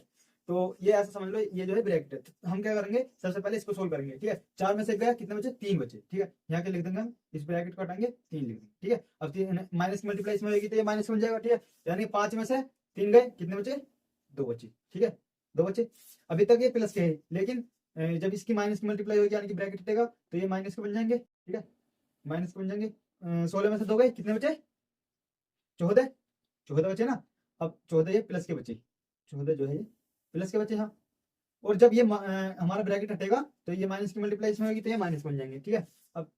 [SPEAKER 1] तो ये ऐसा समझ लो, ये जो है ब्रैकेट है। तो हम क्या करेंगे, सबसे पहले इसको सोल्व करेंगे। ठीक है, 4 में से गया, कितने बचे, 3 बचे। ठीक है, यहाँ के लिख देंगे हम, इस ब्रैकेट को हटाएंगे, 3 लिख देंगे। ठीक है, अब 3 माइनस की मल्टीप्लाई इसमें होगी तो ये माइनस बन जाएगा। ठीक है, यानी 5 में से 3 गए, कितने बचे, 2 बचे। ठीक है, 2 बचे। अभी तक ये प्लस के है, लेकिन जब इसकी माइनस की मल्टीप्लाई होगी यानी कि ब्रैकेट हटेगा, तो ये माइनस के बन जाएंगे। ठीक है, माइनस के बन जाएंगे। 16 में से 2 गए, कितने बचे, 14। 14 बचे ना। अब 14 ये प्लस के बचे, 14 जो है ये प्लस के बचे। हाँ, और जब ये हमारा ब्रैकेट हटेगा तो ये माइनस की मल्टीप्लाई इसमें होगी तो ये माइनस बन जाएंगे। ठीक है, अब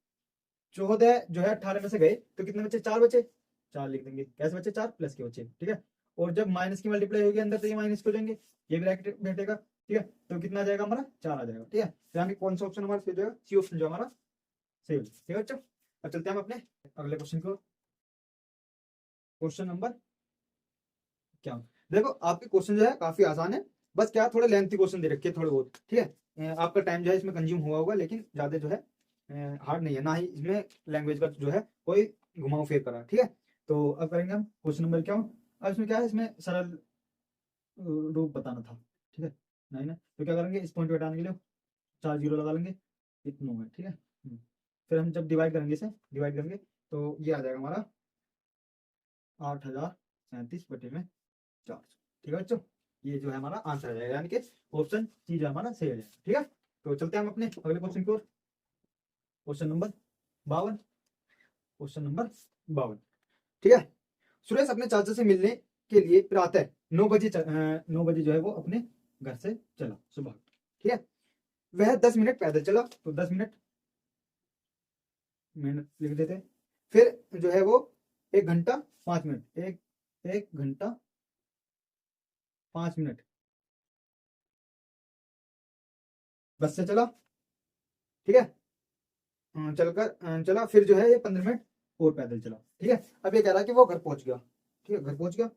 [SPEAKER 1] 14 जो है 18 में से गए तो कितने बचे, 4 बचे। 4 लिख देंगे, कैसे बचे, 4 प्लस के बचे। ठीक है, और जब माइनस की मल्टीप्लाई होगी अंदर तो ये माइनस हो जाएंगे, ये ब्रैकेट बैठेगा। ठीक है, तो कितना आ जाएगा हमारा, 4 आ जाएगा। ठीक है, तो यहाँ कौन सा ऑप्शन हमारा सही हो जाएगा, सी ऑप्शन जो हमारा सही हो जाएगा। ठीक है बच्चों, अब चलते हैं हम अपने अगले क्वेश्चन को, क्वेश्चन नंबर क्या, देखो आपके क्वेश्चन जो है काफी आसान है, बस क्या थोड़े लेंथी क्वेश्चन दे रखे हैं थोड़े बहुत। ठीक है, आपका टाइम जो है इसमें कंज्यूम हुआ होगा, लेकिन ज्यादा जो है हार्ड नहीं है, ना ही इसमें लैंग्वेज का जो है कोई घुमाव फेर करा, ठीक है। तो अब करेंगे हम क्वेश्चन नंबर क्या हो। अब इसमें क्या है, इसमें सरल रूप बताना था, ठीक है। नहीं ना, तो क्या करेंगे, इस पॉइंट को हटाने के लिए 4 जीरो लगा लेंगे, इतना है, ठीक है। फिर हम जब डिवाइड करेंगे, इसे डिवाइड करेंगे तो ये आ जाएगा हमारा 8037/400, ठीक है बच्चों। ये जो है हमारा आंसर आ जाएगा, यानी कि ऑप्शन सी जो हमारा सही आ जाएगा, ठीक है। तो चलते हैं हम अपने अगले क्वेश्चन की ओर। Question number 52। क्वेश्चन नंबर 52, ठीक है। सुरेश अपने चाचा से मिलने के लिए प्रातः 9 बजे 9 बजे जो है वो अपने घर से चला सुबह, ठीक है। वह 10 मिनट पैदल चला, तो 10 मिनट मिनट लिख देते हैं। फिर जो है वो 1 घंटा 5 मिनट, एक घंटा 5 मिनट बस से चला, ठीक है। चला, फिर जो है ये 15 मिनट और पैदल चला, ठीक है। अब ये कह रहा है कि वो घर पहुंच गया, ठीक है, घर पहुंच गया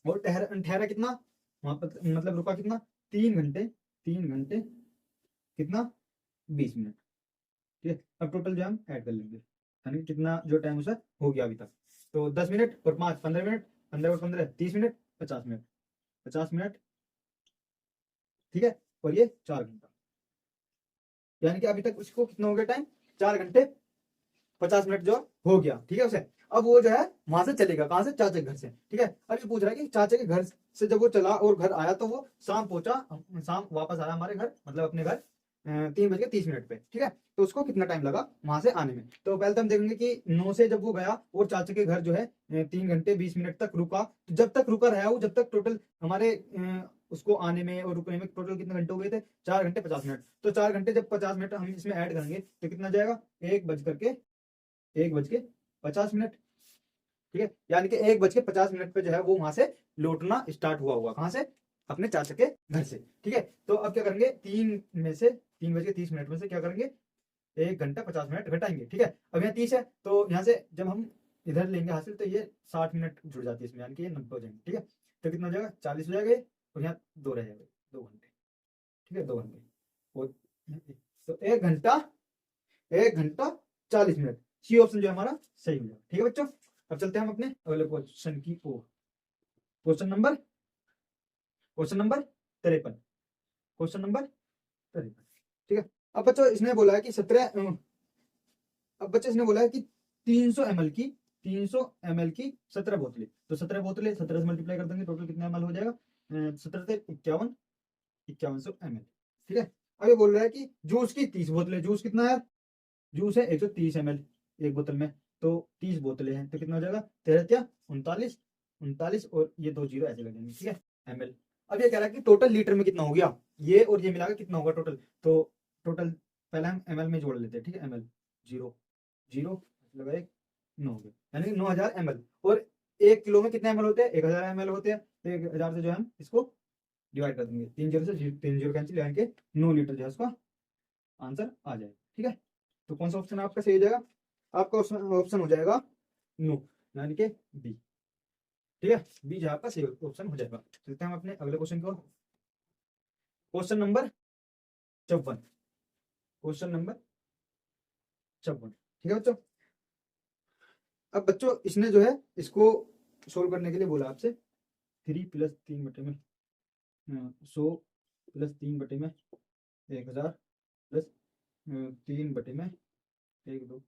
[SPEAKER 1] और ठहरा ठहरा कितना वहां पर, मतलब रुका कितना, 3 घंटे, 3 घंटे कितना, 20 मिनट, ठीक है। अब टोटल जो हम ऐड कर लेंगे, यानी कितना जो टाइम उसे हो गया अभी तक। तो 10 मिनट और 5 15 मिनट, 15 और 15 30 मिनट, 50 मिनट, 50 मिनट, ठीक है। और ये 4 घंटा, यानी कि अभी तक उसको कितना हो गया टाइम, 4 घंटे 50 मिनट जो हो गया, ठीक है उसे। अब वो जो है वहां से चलेगा, कहां से, चाचा के घर से, ठीक है। अब ये पूछ रहा है कि चाचा के घर से जब वो चला और घर आया तो वो शाम पहुंचा, शाम वापस आया हमारे घर, मतलब अपने घर 3 बज के 30 मिनट पे, ठीक है। तो उसको कितना टाइम लगा वहां से आने में। तो पहले तो हम देखेंगे कि 9 से जब वो गया और चाचा के घर जो है 3 घंटे 20 मिनट तक रुका, तो जब तक रुका रहा वो, जब तक टोटल हमारे उसको आने में और रुकने में टोटल कितने घंटे हो गए थे, 4 घंटे 50 मिनट। तो 4 घंटे जब 50 मिनट हम इसमें ऐड करेंगे तो कितना जाएगा, 1 बज के 50 मिनट, ठीक है। यानी कि 1 बज के 50 मिनट पे जो है वो वहां से लौटना स्टार्ट हुआ होगा, कहां से, अपने चाचा के घर से, ठीक है। तो अब क्या करेंगे, 3 बज के 30 मिनट में से क्या करेंगे, 1 घंटा 50 मिनट घटाएंगे, ठीक है। अब यहाँ 30 है, तो यहाँ से जब हम इधर लेंगे हासिल तो ये 60 मिनट जुड़ जाती है इसमें, यानी कि ये 90 हो जाएंगे, ठीक है। तो कितना हो जाएगा, 40 हो जाएगा ये, और यहाँ 2 रह जाएगा, 2 घंटे, ठीक है, 2 घंटे। और तो 1 घंटा 40 मिनट, सी ऑप्शन जो है हमारा सही हो जाएगा, ठीक है बच्चों। अब चलते हैं हम अपने अगले क्वेश्चन की ओर। Question number 53। क्वेश्चन नंबर 53, ठीक है। अब बच्चों इसने बोला है कि 17, अब बच्चे इसने बोला है कि 300 ml की 17 बोतलें, तो 17 बोतलें 17 से मल्टीप्लाई कर देंगे, टोटल कितना ml हो जाएगा, 17 से 5100 ml, ठीक है। अब ये बोल रहा है कि जूस की 30 बोतलें, जूस कितना है, जूस है 130 ml एक बोतल में, तो 30 बोतलें हैं, तो कितना हो जाएगा, 13 39 और ये 2 जीरो ऐसे लगेंगे, ठीक है, ml। अब ये कह रहा है कि टोटल लीटर में कितना हो गया, ये और ये मिला के कितना होगा टोटल। तो टोटल पहले हम ml में जोड़ लेते हैं, ठीक है, ml, जीरो जीरो लगा एक, 9 हो गया, यानी 9000 ml। और 1 किलो में कितने ml होते हैं, 1000 ml होते हैं, तो 1000 से जो है हम इसको डिवाइड कर देंगे, 3 जीरो कैंसिल, यानी कि 9 लीटर जो है उसका आंसर आ जाएगा, ठीक है। तो कौन सा ऑप्शन आपका सही हो जाएगा, आपका ऑप्शन हो जाएगा नो, यानी कि बी, ठीक है, बी जो आपका सही ऑप्शन हो जाएगा। चलते हैं हम अपने अगले क्वेश्चन की ओर। Question number 54। क्वेश्चन नंबर 54, ठीक है बच्चों। अब बच्चों इसने जो है इसको सोल्व करने के लिए बोला आपसे 3 + 3 बटे में 100 + 3 बटे में 1000 प्लस 3 बटे में 1 2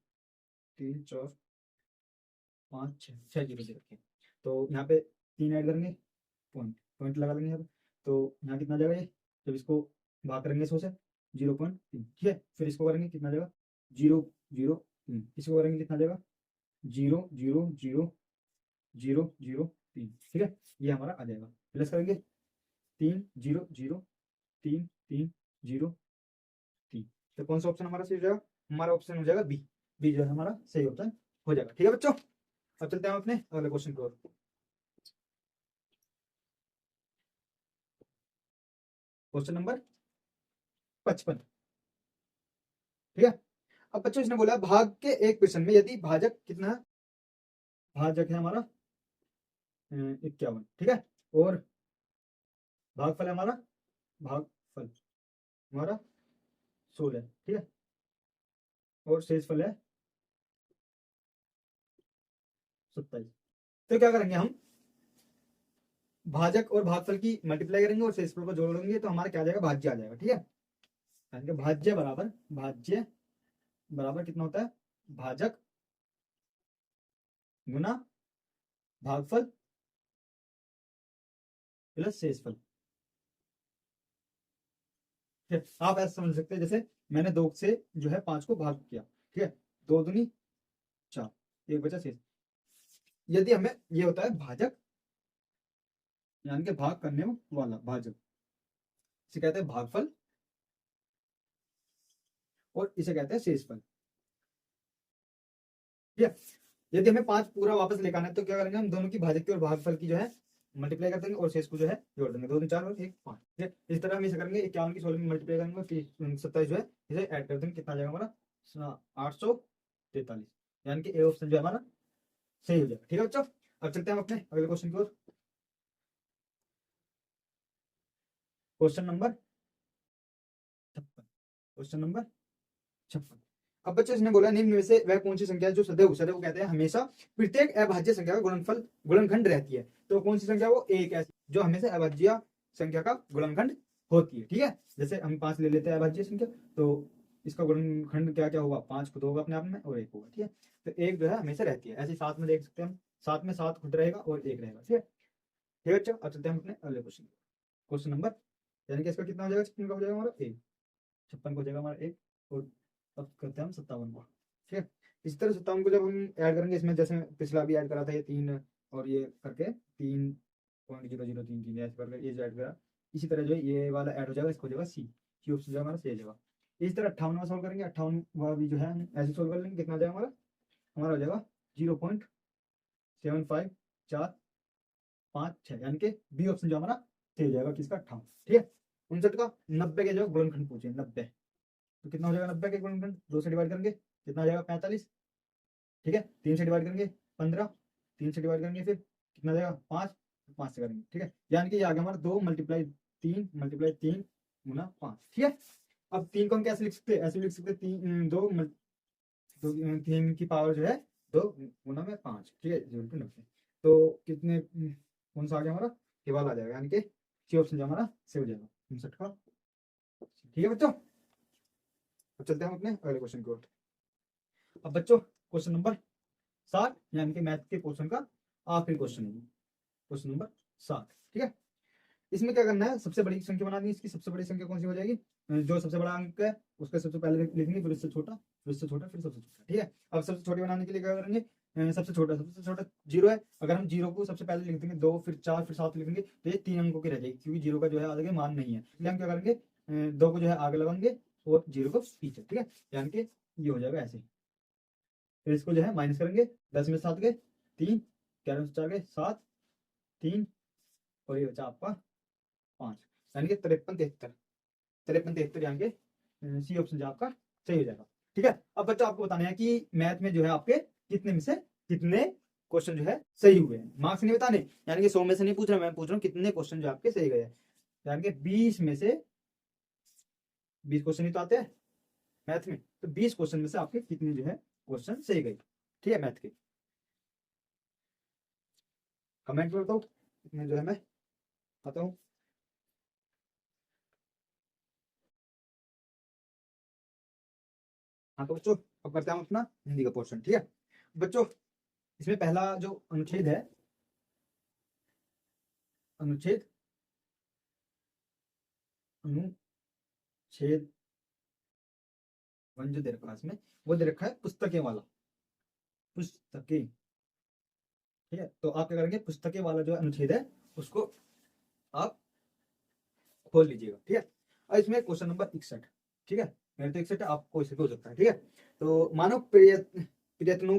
[SPEAKER 1] 3 4 5 6 जीरो दे रखे हैं। तो यहाँ पे 3 ऐड करेंगे, पॉइंट पॉइंट लगा देंगे यहाँ पे। तो यहाँ कितना जाएगा ये, जब इसको भाग करेंगे 100 से, 0.3, ठीक है। फिर इसको करेंगे कितना जाएगा, 0 0 3, इसको करेंगे कितना जाएगा, 0 0 0 0 0 3, ठीक है। ये हमारा आ जाएगा, प्लस करेंगे 3 0 0 3 3 0 3। तो कौन सा ऑप्शन हमारा सही हो जाएगा, हमारा ऑप्शन हो जाएगा बी, बी जो है हमारा सही ऑप्शन हो जाएगा, ठीक है बच्चों। अब चलते हैं हम अपने अगले क्वेश्चन की ओर। क्वेश्चन नंबर 55, ठीक है। अब बच्चों इसने बोला भाग के एक प्रश्न में यदि भाजक कितना है, भाजक है हमारा 51, ठीक है। और भागफल है हमारा, भागफल हमारा 16, ठीक है। और शेषफल है 27। तो क्या करेंगे हम, भाजक और भागफल की मल्टीप्लाई करेंगे और शेषफल को जोड़ेंगे तो हमारा क्या आ जाएगा, भाज्य आ जाएगा। ठीक है, यानी कि भाज्य बराबर कितना होता है, भाजक गुना भागफल प्लस शेषफल। ठीक है, आप ऐसा समझ सकते हैं जैसे मैंने 2 से जो है 5 को भाग किया। ठीक है, 2 दूनी 4, एक बचा शेष। यदि हमें ये होता है भाजक, यानी कि भाग करने वाला भाजक, इसे कहते हैं भागफल और इसे कहते हैं शेषफल। ठीक है, यदि हमें 5 पूरा वापस लेकर आना है तो क्या करेंगे, हम दोनों की भाजक की और भागफल की जो है मल्टीप्लाई कर देंगे और शेष को जो है जोड़ देंगे। 2 दूनी 4 और 1 5। ठीक है, इस तरह हम इसे करेंगे, 51 की 16 में मल्टीप्लाई करेंगे और 27 जो है इसे ऐड कर देंगे, कितना आ जाएगा हमारा 843। यानी कि ए ऑप्शन जो है हमारा सही हो जाएगा। ठीक है बच्चों, अब चलते हैं हम अपने अगले क्वेश्चन की ओर। Question number 56। Question number 56। अब बच्चों इसने बोला निम्न में से वह कौन सी संख्या है जो सदैव सदैव कहते हैं हमेशा प्रत्येक अभाज्य संख्या का गुणनफल गुणनखंड रहती है। तो कौन सी संख्या, वो एक ऐसी जो हमेशा अभाज्य संख्या का गुणनखंड होती है। ठीक है, जैसे हम 5 ले लेते हैं अभाज्य संख्या, तो इसका गुणनखंड क्या क्या होगा, 5 खुद होगा अपने आप में और 1 होगा। ठीक है, तो 1 जो है हमेशा रहती है। ऐसे 7 में देख सकते हैं हम, 7 में 7 खुद रहेगा और 1 रहेगा। ठीक है, ठीक है बच्चों, अब चलते हैं हम अपने अगले क्वेश्चन। क्वेश्चन नंबर, यानी कि इसका कितना हो जाएगा, 56 का हो जाएगा हमारा 1, 56 को हो जाएगा हमारा 1, और अब करते हैं हम 57 को। ठीक है, इस तरह 57 को जब हम ऐड करेंगे इसमें, जैसे पिछला भी ऐड करा था ये 3 और ये करके 3.0033 ऐसे करके ये जो ऐड करा, इसी तरह जो है ये वाला ऐड हो जाएगा, इसको हो जाएगा सी ऑप्शन जो हमारा सही जाएगा। इसी तरह 58वां सोल्व करेंगे, 58वां भी जो है हम ऐसे सोल्व कर लेंगे, कितना हो जाएगा हमारा, हो जाएगा 0.7546, यानी कि बी ऑप्शन जो हमारा सही हो जाएगा, किसका 58। ठीक है, 59 का 90 के जो गुणनखंड पूछे 90, तो कितना हो जाएगा 90 के गुणनखंड, 2 से डिवाइड करेंगे कितना हो जाएगा 45। ठीक है, 3 से डिवाइड करेंगे 15, 3 से डिवाइड करेंगे फिर कितना हो जाएगा 5, 5 से करेंगे। ठीक है, यानी कि ये आ गया हमारा 2 मल्टीप्लाई 3 गुना 5। ठीक है, अब 3 को हम कैसे लिख सकते हैं, ऐसे लिख सकते हैं 3 की पावर जो है 2 गुना में 5। ठीक है, 0.90, तो कितने कौन सा आ गया हमारा, केवल आ जाएगा, यानी कि सी ऑप्शन जो हमारा सही हो जाएगा 59 का। ठीक है बच्चों, अब चलते हैं हम अपने अगले क्वेश्चन की ओर। अब बच्चों क्वेश्चन नंबर 7, यानी कि मैथ के क्वेश्चन का आखिरी क्वेश्चन है, क्वेश्चन नंबर 7। ठीक है, इसमें क्या करना है, सबसे बड़ी संख्या बनानी है। इसकी सबसे बड़ी संख्या कौन सी हो जाएगी, जो सबसे बड़ा अंक है उसका सबसे पहले लिखेंगे, फिर इससे छोटा, फिर इससे छोटा, फिर सबसे छोटा। ठीक है, अब सबसे छोटी बनाने के लिए क्या करेंगे, सबसे छोटा 0 है, अगर हम 0 को सबसे पहले लिख देंगे, 2 फिर 4 फिर 7 लिखेंगे तो ये 3 अंकों की रह जाएगी, क्योंकि 0 का जो है आगे मान नहीं है, इसलिए हम क्या करेंगे 2 को जो है आगे लगाएंगे और 0 को पीछे। ठीक है, यानी कि ये हो जाएगा ऐसे, फिर इसको जो है माइनस करेंगे, 10 में 7 गए 3, 11 में 4 गए 7, 3 और ये बचा आपका 5, यानी कि 53 यानी कि सी ऑप्शन जो आपका सही हो जाएगा। ठीक है, अब बच्चा आपको बताना है कि मैथ में जो है आपके कितने में से कितने क्वेश्चन जो है सही हुए हैं, मार्क्स नहीं बताने, यानी कि 100 में से नहीं पूछ रहा, मैं पूछ रहा हूँ कितने क्वेश्चन जो आपके सही गए हैं, यानी कि 20 में से 20 क्वेश्चन ही तो आते हैं मैथ में, तो 20 क्वेश्चन में से आपके कितने जो है क्वेश्चन सही गए। ठीक है, मैथ के कमेंट में बताओ कितने जो है मैं आता हूँ। हाँ तो बच्चों अब करते हैं हम अपना हिंदी का पोर्शन। ठीक है बच्चों, इसमें पहला जो अनुच्छेद है, अनुच्छेद अनुच्छेद 1 जो दे रखा है इसमें, वो दे रखा है पुस्तकें वाला, पुस्तकें। ठीक है, तो आप क्या करेंगे, पुस्तकें वाला जो अनुच्छेद है उसको आप खोल लीजिएगा। ठीक है, और इसमें क्वेश्चन नंबर 61। ठीक है, मेरे तो 61 है, आपको इससे भी हो सकता है। ठीक है, तो मानव प्रयत्नों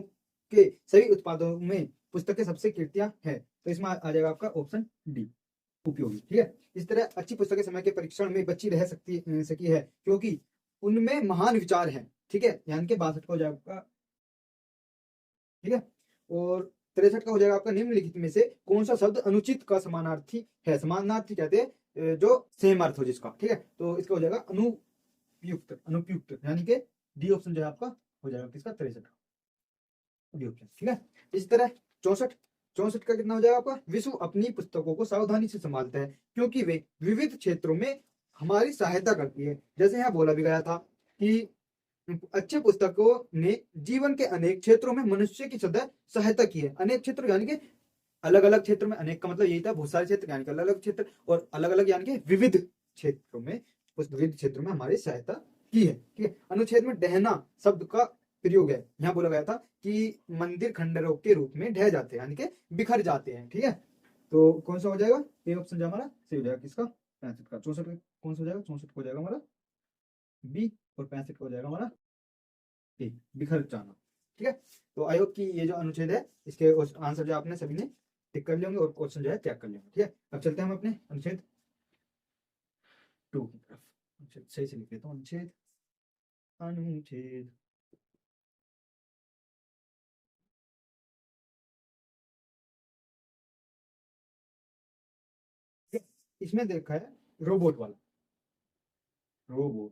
[SPEAKER 1] के सभी उत्पादों में पुस्तकें सबसे कीर्तियां है, तो इसमें आ जाएगा आपका ऑप्शन डी, उपयोगी। ठीक है, इस तरह अच्छी पुस्तकें समय के परीक्षण में बची रह सकी है क्योंकि उनमें महान विचार है। ठीक है, यानी कि 62 का हो जाएगा। ठीक है, और 63 का हो जाएगा आपका निम्नलिखित में से कौन सा शब्द अनुचित का समानार्थी है, समानार्थी कहते हैं जो सेम अर्थ हो जिसका। ठीक है, तो इसका हो जाएगा अनुपयुक्त, अनुपयुक्त, यानी कि डी ऑप्शन जो है आपका हो जाएगा किसका 63 का, ठीक है। इस तरह 64 का कितना हो जाएगा आपका, विश्व अपनी पुस्तकों को सावधानी से संभालता है क्योंकि वे विविध क्षेत्रों में हमारी सहायता करती है। जैसे यहाँ बोला भी गया था कि अच्छे पुस्तकों ने जीवन के अनेक क्षेत्रों में मनुष्य की सदैव सहायता की है। अनेक क्षेत्र यानी कि अलग अलग क्षेत्र में, अनेक का मतलब यही था बहुत सारे क्षेत्र यानी कि अलग अलग क्षेत्र, और अलग अलग यानी कि विविध क्षेत्रों में, उस विविध क्षेत्रों में हमारी सहायता की है, ठीक है। अनुच्छेद में ढहना शब्द का प्रयोग है। यहाँ बोला गया था कि मंदिर खंडरों के रूप में ढह जाते हैं यानी कि बिखर जाते हैं, ठीक है। तो कौन सा हो जाएगा, ए ऑप्शन जो हमारा सही हो जाएगा किसका, 65 का। 64 का कौन सा हो जाएगा, 64 हो जाएगा हमारा बी, और 65 हो जाएगा हमारा ए, बिखर जाना, ठीक है। तो आई होप कि ये जो अनुच्छेद है इसके आंसर जो आपने सभी ने टिक कर लिए होंगे और क्वेश्चन जो है त्याग कर लिए होंगे, ठीक है। अब चलते हैं हम अपने अनुच्छेद 2 की तरफ। अनुच्छेद सही से लिख लेता हूँ, अनुच्छेद अनुच्छेद इसमें देखा है रोबोट वाला, रोबोट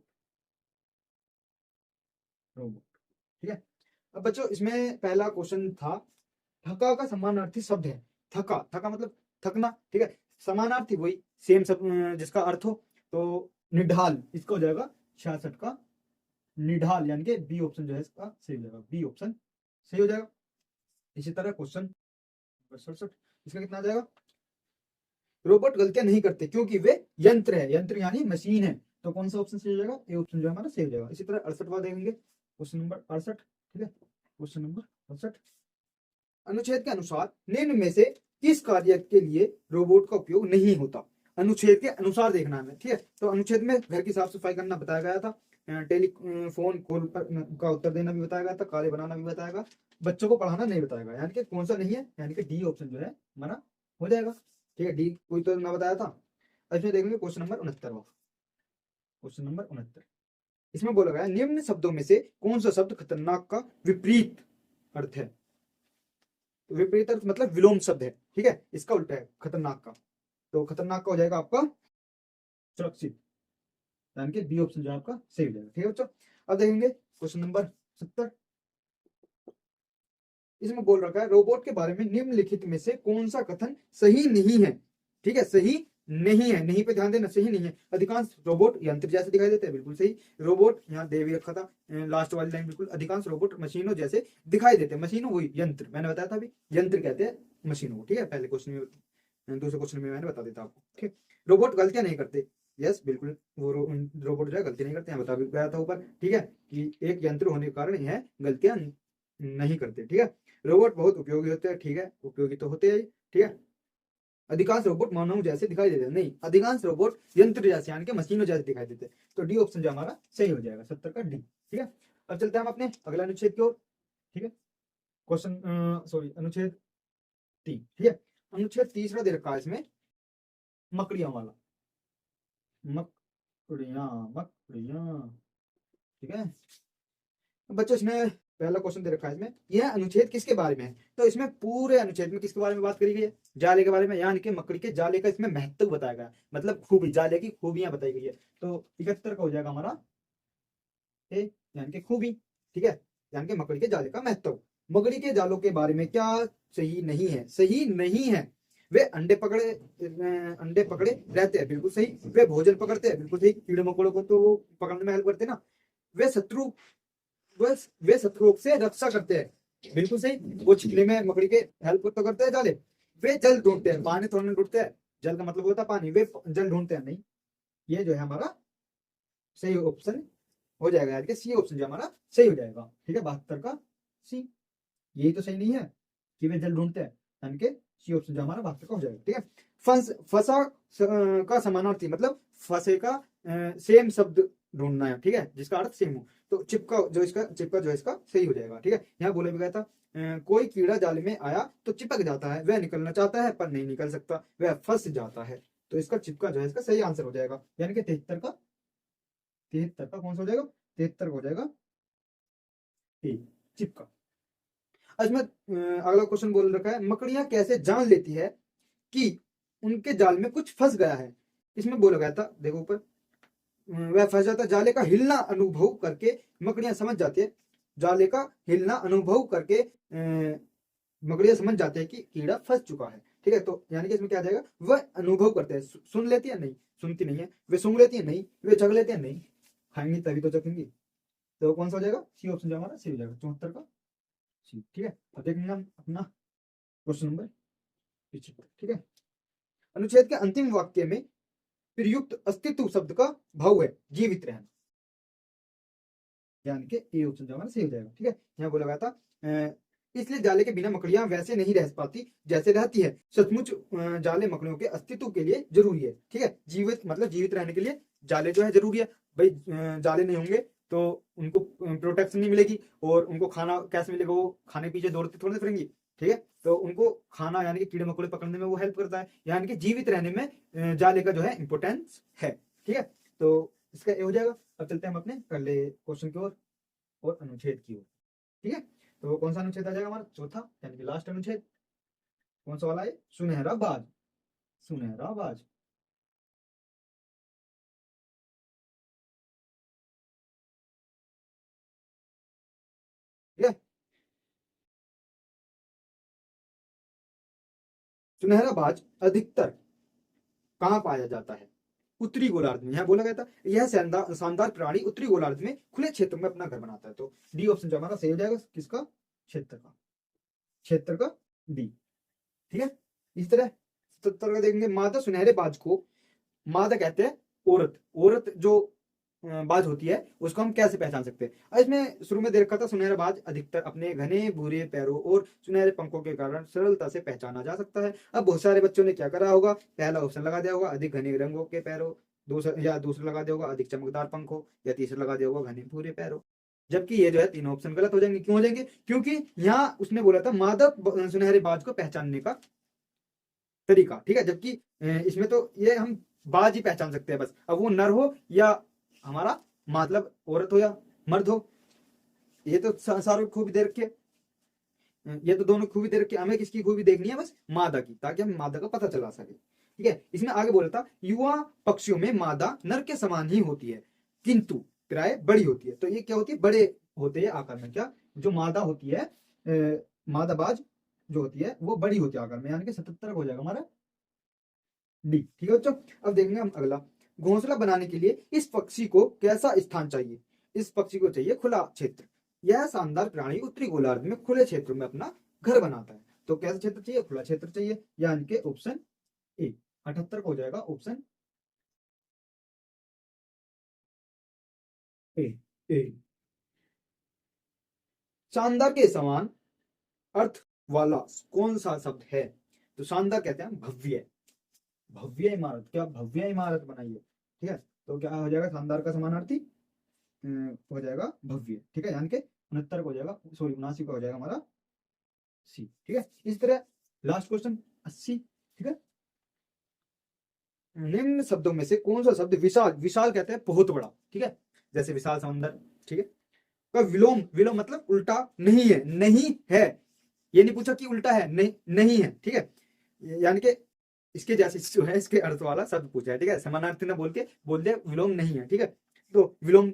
[SPEAKER 1] रोबोट, ठीक है। अब बच्चों इसमें पहला क्वेश्चन था, थका का समानार्थी शब्द है। थका, थका मतलब थकना, ठीक है। समानार्थी वही सेम सब जिसका अर्थ हो, तो निढाल इसका हो जाएगा 66 का निढाल, यानी कि बी ऑप्शन जो है इसका सही हो जाएगा, बी ऑप्शन सही हो जाएगा। इसी तरह क्वेश्चन 67 इसका कितना आ जाएगा, रोबोट गलतियां नहीं करते क्योंकि वे यंत्र है, यंत्र यानी मशीन है, तो कौन सा ऑप्शन सही हो जाएगा, ए ऑप्शन जो है हमारा सही हो जाएगा। इसी तरह 68वां देखेंगे, क्वेश्चन नंबर 68, ठीक है। क्वेश्चन नंबर 68, अनुच्छेद के अनुसार निम्न में से किस कार्य के लिए रोबोट का उपयोग नहीं होता। अनुच्छेद के अनुसार देखना है, ठीक है। तो अनुच्छेद में घर की साफ सफाई करना बताया गया था, टेलीफोन कॉल का उत्तर देना भी बताया गया था, कार्य बनाना भी बताया गया, बच्चों को पढ़ाना नहीं बताया गया, यानी कि कौन सा नहीं है, यानी कि डी ऑप्शन जो है हमारा हो जाएगा, ठीक है। डी कोई तो ना बताया था। इसमें देखेंगे क्वेश्चन नंबर 69, क्वेश्चन नंबर 69 इसमें बोला गया निम्न शब्दों में से कौन सा शब्द खतरनाक का विपरीत अर्थ है। विपरीत अर्थ मतलब विलोम शब्द है, ठीक है, इसका उल्टा है खतरनाक का, तो खतरनाक का हो जाएगा आपका सुरक्षित, यानी कि बी ऑप्शन जो है आपका सही हो जाएगा, ठीक है बच्चों। अब देखेंगे क्वेश्चन नंबर 70, इसमें बोल रखा है रोबोट के बारे में निम्नलिखित में से कौन सा कथन सही नहीं है, ठीक है, सही नहीं है, नहीं पे ध्यान देना, सही नहीं है। अधिकांश रोबोट यंत्र जैसे दिखाई देते हैं, बिल्कुल सही। रोबोट यहाँ दे भी रखा था लास्ट वाली लाइन, बिल्कुल। अधिकांश रोबोट मशीनों जैसे दिखाई देते हैं, मशीनों वही यंत्र, मैंने बताया था अभी, यंत्र कहते हैं मशीनों को, ठीक है। पहले क्वेश्चन में, दूसरे क्वेश्चन में मैंने बता देता आपको, ठीक। रोबोट गलतियां नहीं करते, यस बिल्कुल, वो रोबोट जो है गलती नहीं करते हैं, बता भी गया था ऊपर, ठीक है, कि एक यंत्र होने के कारण यह गलतियां नहीं करते, ठीक है। रोबोट बहुत उपयोगी होते हैं, ठीक है, उपयोगी तो होते हैं, ठीक है। अधिकांश रोबोट मानव जैसे दिखाई देते हैं, नहीं, अधिकांश रोबोट यंत्र जैसे यानी कि मशीनों जैसे दिखाई देते हैं, तो डी ऑप्शन जो हमारा सही हो जाएगा 70 का डी, ठीक है। अब चलते हैं हम अपने अगला अनुच्छेद की ओर, ठीक है। क्वेश्चन सॉरी अनुच्छेद 3, ठीक है। अनुच्छेद तीसरा दे रखा है इसमें मकड़ियां वाला, मकड़ियां मकड़ियां, ठीक है। बच्चों इसमें पहला क्वेश्चन दे रखा है इसमें, यह अनुच्छेद किसके बारे में है, तो इसमें पूरे अनुच्छेद में किसके बारे में बात करी गई है, जाले के बारे में, यानी कि मकड़ी के जाले का इसमें महत्व बताया गया, मतलब खूबी, जाले की खूबियां बताई गई है, तो 71 का हो जाएगा हमारा ए, यानी कि खूबी, ठीक है, यानी कि मकड़ी के जाले का महत्व। मकड़ी के जालों के बारे में क्या सही नहीं है, सही नहीं है, वे अंडे पकड़े रहते हैं, बिल्कुल सही। वे भोजन पकड़ते हैं, बिल्कुल सही, कीड़े मकोड़ों को तो पकड़ने में हेल्प करते हैं ना। वे शत्रु वे शत्रुओं से रक्षा करते हैं, बिल्कुल सही, वो छिपने में मकड़ी के हेल्प तो करते हैं जाले। वे जल ढूंढते हैं, पानी थोड़े ढूंढते हैं, जल का मतलब होता है पानी, वे जल ढूंढते हैं, नहीं, ये जो है हमारा सही ऑप्शन हो जाएगा, यानी कि सी ऑप्शन जो हमारा सही हो जाएगा, ठीक है, 72 का सी, यही तो सही नहीं है कि वे जल ढूंढते हैं, यानी कि सी ऑप्शन जो हमारा 72 का हो जाएगा, ठीक है। फंसा का समानार्थी मतलब फंसे का सेम शब्द ढूंढना है, ठीक है, जिसका अर्थ सेम हो, तो चिपका जो इसका सही हो जाएगा, ठीक है। यहाँ बोला भी गया था कोई कीड़ा जाल में आया तो चिपक जाता है, वह निकलना चाहता है पर नहीं निकल सकता, वह फंस जाता है, तो इसका चिपका जो है इसका सही आंसर हो जाएगा, यानी कि 73 का कौन सा हो जाएगा, 73 हो जाएगा चिपका। इसमें अगला क्वेश्चन बोल रखा है मकड़ियां कैसे जान लेती है कि उनके जाल में कुछ फंस गया है। इसमें बोला गया था, देखो ऊपर, वह फंस जाता, जाले का हिलना अनुभव करके मकड़ियां समझ जाती है जाले का हिलना अनुभव करके मकड़िया समझ जाते हैं कि कीड़ा फंस चुका है। ठीक है, तो यानी कि इसमें क्या आ जाएगा, वह अनुभव करते हैं। सुन लेती है नहीं, सुनती नहीं है। वे सूंघ लेती है नहीं, वे चख लेती है नहीं, खाएंगी तभी तो चखेंगी। तो कौन सा हो जाएगा, सी ऑप्शन जो हमारा सी हो जाएगा 74 का सी। ठीक है, अब देखेंगे हम अपना क्वेश्चन नंबर 75। ठीक है, अनुच्छेद के अंतिम वाक्य में प्रयुक्त अस्तित्व शब्द का भाव है जीवित रहना, यानी कि ए ऑप्शन जो हमारा सही हो जाएगा। ठीक है, यहाँ बोला गया था इसलिए जाले के बिना मकड़ियां वैसे नहीं रह पाती जैसे रहती है। सचमुच जाले मकड़ियों के अस्तित्व के लिए जरूरी है। ठीक है, जीवित मतलब जीवित रहने के लिए जाले जो है जरूरी है। भाई जाले नहीं होंगे तो उनको प्रोटेक्शन नहीं मिलेगी, और उनको खाना कैसे मिलेगा, वो खाने पीछे दौड़ते थोड़ी फिरेंगी। ठीक है, तो उनको खाना यानी कि कीड़े मकोड़े पकड़ने में वो हेल्प करता है, यानी कि जीवित रहने में जाले का जो है इंपोर्टेंस है। ठीक है, तो इसका ये हो जाएगा। अब चलते हैं हम अपने अगले क्वेश्चन की ओर और अनुच्छेद की ओर। ठीक है, तो कौन सा अनुच्छेद आ जाएगा हमारा, चौथा यानी कि लास्ट अनुच्छेद। कौन सा वाला है, सुनहरा बाज। सुनहरा बाज, ठीक है। सुनहरा बाज अधिकतर कहाँ पाया जाता है, उत्तरी गोलार्ध में। यहाँ बोला गया था यह शानदार शानदार प्राणी उत्तरी गोलार्ध में खुले क्षेत्र में अपना घर बनाता है। तो डी ऑप्शन जो हमारा सही हो जाएगा, किसका, क्षेत्र का, क्षेत्र का डी। ठीक है, इस तरह 77 का देखेंगे, मादा सुनहरे बाज को मादा कहते हैं औरत। औरत जो बाज होती है उसको हम कैसे पहचान सकते हैं। इसमें शुरू में दे रखा था सुनहरा बाज अधिकतर अपने घने भूरे पैरों और सुनहरे पंखों के कारण सरलता से पहचाना जा सकता है। अब बहुत सारे बच्चों ने क्या करा होगा, पहला ऑप्शन लगा दिया होगा अधिक घने रंगों के पैरों, दूसरा या दूसरा लगा दिया होगा अधिक चमकदार पंखों, या तीसरा लगा दिया होगा घने भूरे पैरों। जबकि ये जो है तीनों ऑप्शन गलत हो जाएंगे। क्यों हो जाएंगे, क्योंकि यहाँ उसने बोला था मादा सुनहरे बाज को पहचानने का तरीका। ठीक है, जबकि इसमें तो ये हम बाज ही पहचान सकते हैं बस। अब वो नर हो या हमारा मतलब औरत हो या मर्द हो, ये तो सारों की खूबी दे रखी है। ये तो दोनों खूबी दे रखी है, हमें किसकी खूबी देखनी है, बस मादा की, ताकि हम मादा का पता चला सके। ठीक है, इसमें आगे बोला था युवा पक्षियों में मादा नर के समान ही होती है किंतु प्राय बड़ी होती है। तो ये क्या होती है, बड़े होते हैं आकार में। क्या, जो मादा होती है मादा बाज जो होती है वो बड़ी होती है आकार में, यानी कि 77 हो जाएगा हमारा डी। ठीक है बच्चों, अब देखेंगे हम अगला। घोंसला बनाने के लिए इस पक्षी को कैसा स्थान चाहिए, इस पक्षी को चाहिए खुला क्षेत्र। यह शानदार प्राणी उत्तरी गोलार्ध में खुले क्षेत्र में अपना घर बनाता है। तो कैसा क्षेत्र चाहिए, खुला क्षेत्र चाहिए, यानी कि ऑप्शन ए 78 को हो जाएगा ऑप्शन ए। ए, शानदार के समान अर्थ वाला कौन सा शब्द है। तो शानदार कहते हैं भव्य, भव्य इमारत, क्या भव्य इमारत बनाई है। ठीक है, तो क्या हो जाएगा, शानदार का समानार्थी हो जाएगा भव्य। ठीक है, यानी कि 69 का हो जाएगा, सॉरी 79 का हो जाएगा हमारा सी। ठीक है, इस तरह लास्ट क्वेश्चन 80। ठीक है, निम्न शब्दों में से कौन सा शब्द विशाल, विशाल कहते हैं बहुत बड़ा, ठीक है, जैसे विशाल समंदर। ठीक है, का विलोम, विलोम मतलब उल्टा नहीं है, नहीं है। ये नहीं पूछा कि उल्टा है, नहीं नहीं है। ठीक है, यानी कि इसके जैसे जो है इसके अर्थ वाला शब्द पूछा है। ठीक है, समानार्थी ने बोल के बोल दिया विलोम नहीं है। ठीक है, तो विलोम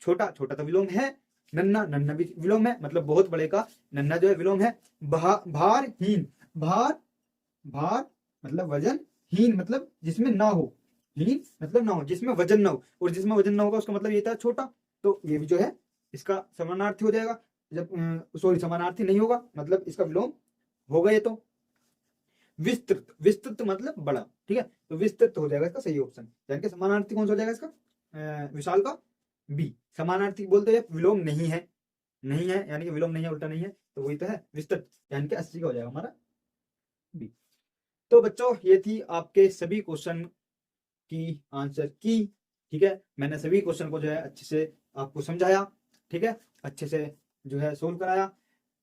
[SPEAKER 1] छोटा, छोटा तो विलोम है। नन्ना, नन्ना भी विलोम है, मतलब बहुत बड़े का नन्ना जो है विलोम है। भारहीन, भार, भार मतलब वजन, हीन मतलब जिसमें ना हो, हीन मतलब ना हो, जिसमें वजन ना हो, और जिसमें वजन ना होगा उसका मतलब ये था छोटा। तो ये भी जो है इसका समानार्थी हो जाएगा। जब सॉरी समानार्थी नहीं होगा, मतलब इसका विलोम होगा ये तो। विस्तृत, विस्तृत मतलब बड़ा। ठीक है, तो विस्तृत हो जाएगा इसका सही ऑप्शन, यानी कि समानार्थी कौन सा हो जाएगा इसका, विशाल का बी। समानार्थी बोलते हैं विलोम नहीं है, नहीं है यानी कि विलोम नहीं है, उल्टा नहीं है, तो वही तो है विस्तृत, यानी कि 80 का हो जाएगा हमारा बी। तो बच्चों ये थी आपके सभी क्वेश्चन की आंसर की। ठीक है, मैंने सभी क्वेश्चन को जो है अच्छे से आपको समझाया। ठीक है, अच्छे से जो है सोल्व कराया,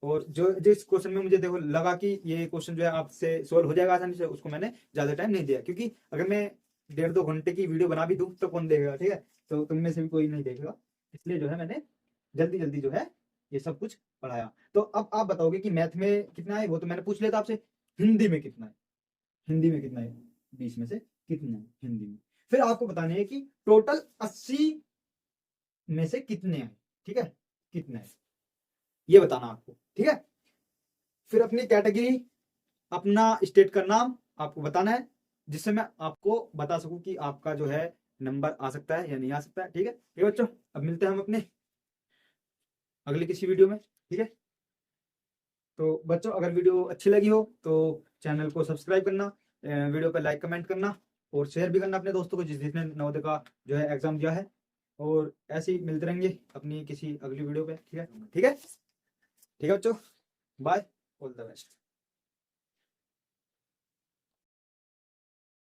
[SPEAKER 1] और जो जिस क्वेश्चन में मुझे देखो लगा कि ये क्वेश्चन जो है आपसे सोल्व हो जाएगा आसानी से, उसको मैंने ज्यादा टाइम नहीं दिया, क्योंकि अगर मैं 1.5-2 घंटे की वीडियो बना भी दूं तो कौन देखेगा। ठीक है, तो तुम में से भी कोई नहीं देखेगा, इसलिए जो है मैंने जल्दी जल्दी जो है ये सब कुछ पढ़ाया। तो अब आप बताओगे कि मैथ में कितना है, वो तो मैंने पूछ लिया था आपसे। हिंदी में कितना है, हिंदी में कितना है, 20 में से कितना है हिंदी में। फिर आपको बताने है कि टोटल 80 में से कितने हैं। ठीक है, कितने हैं, ये बताना आपको, ठीक है। फिर अपनी कैटेगरी, अपना स्टेट का नाम आपको बताना है, जिससे मैं आपको बता सकूं कि आपका जो है नंबर आ सकता है या नहीं आ सकता है, ठीक है। ठीक है बच्चों, अब मिलते हैं हम अपने अगली किसी वीडियो में, ठीक है। तो बच्चों अगर वीडियो अच्छी लगी हो तो चैनल को सब्सक्राइब करना, वीडियो पर लाइक कमेंट करना और शेयर भी करना अपने दोस्तों को जिसने नवोदय का जो है एग्जाम दिया है। और ऐसे ही मिलते रहेंगे अपनी किसी अगली वीडियो पे, ठीक है। ठीक है, ठीक है बच्चों, बाय, ऑल द बेस्ट।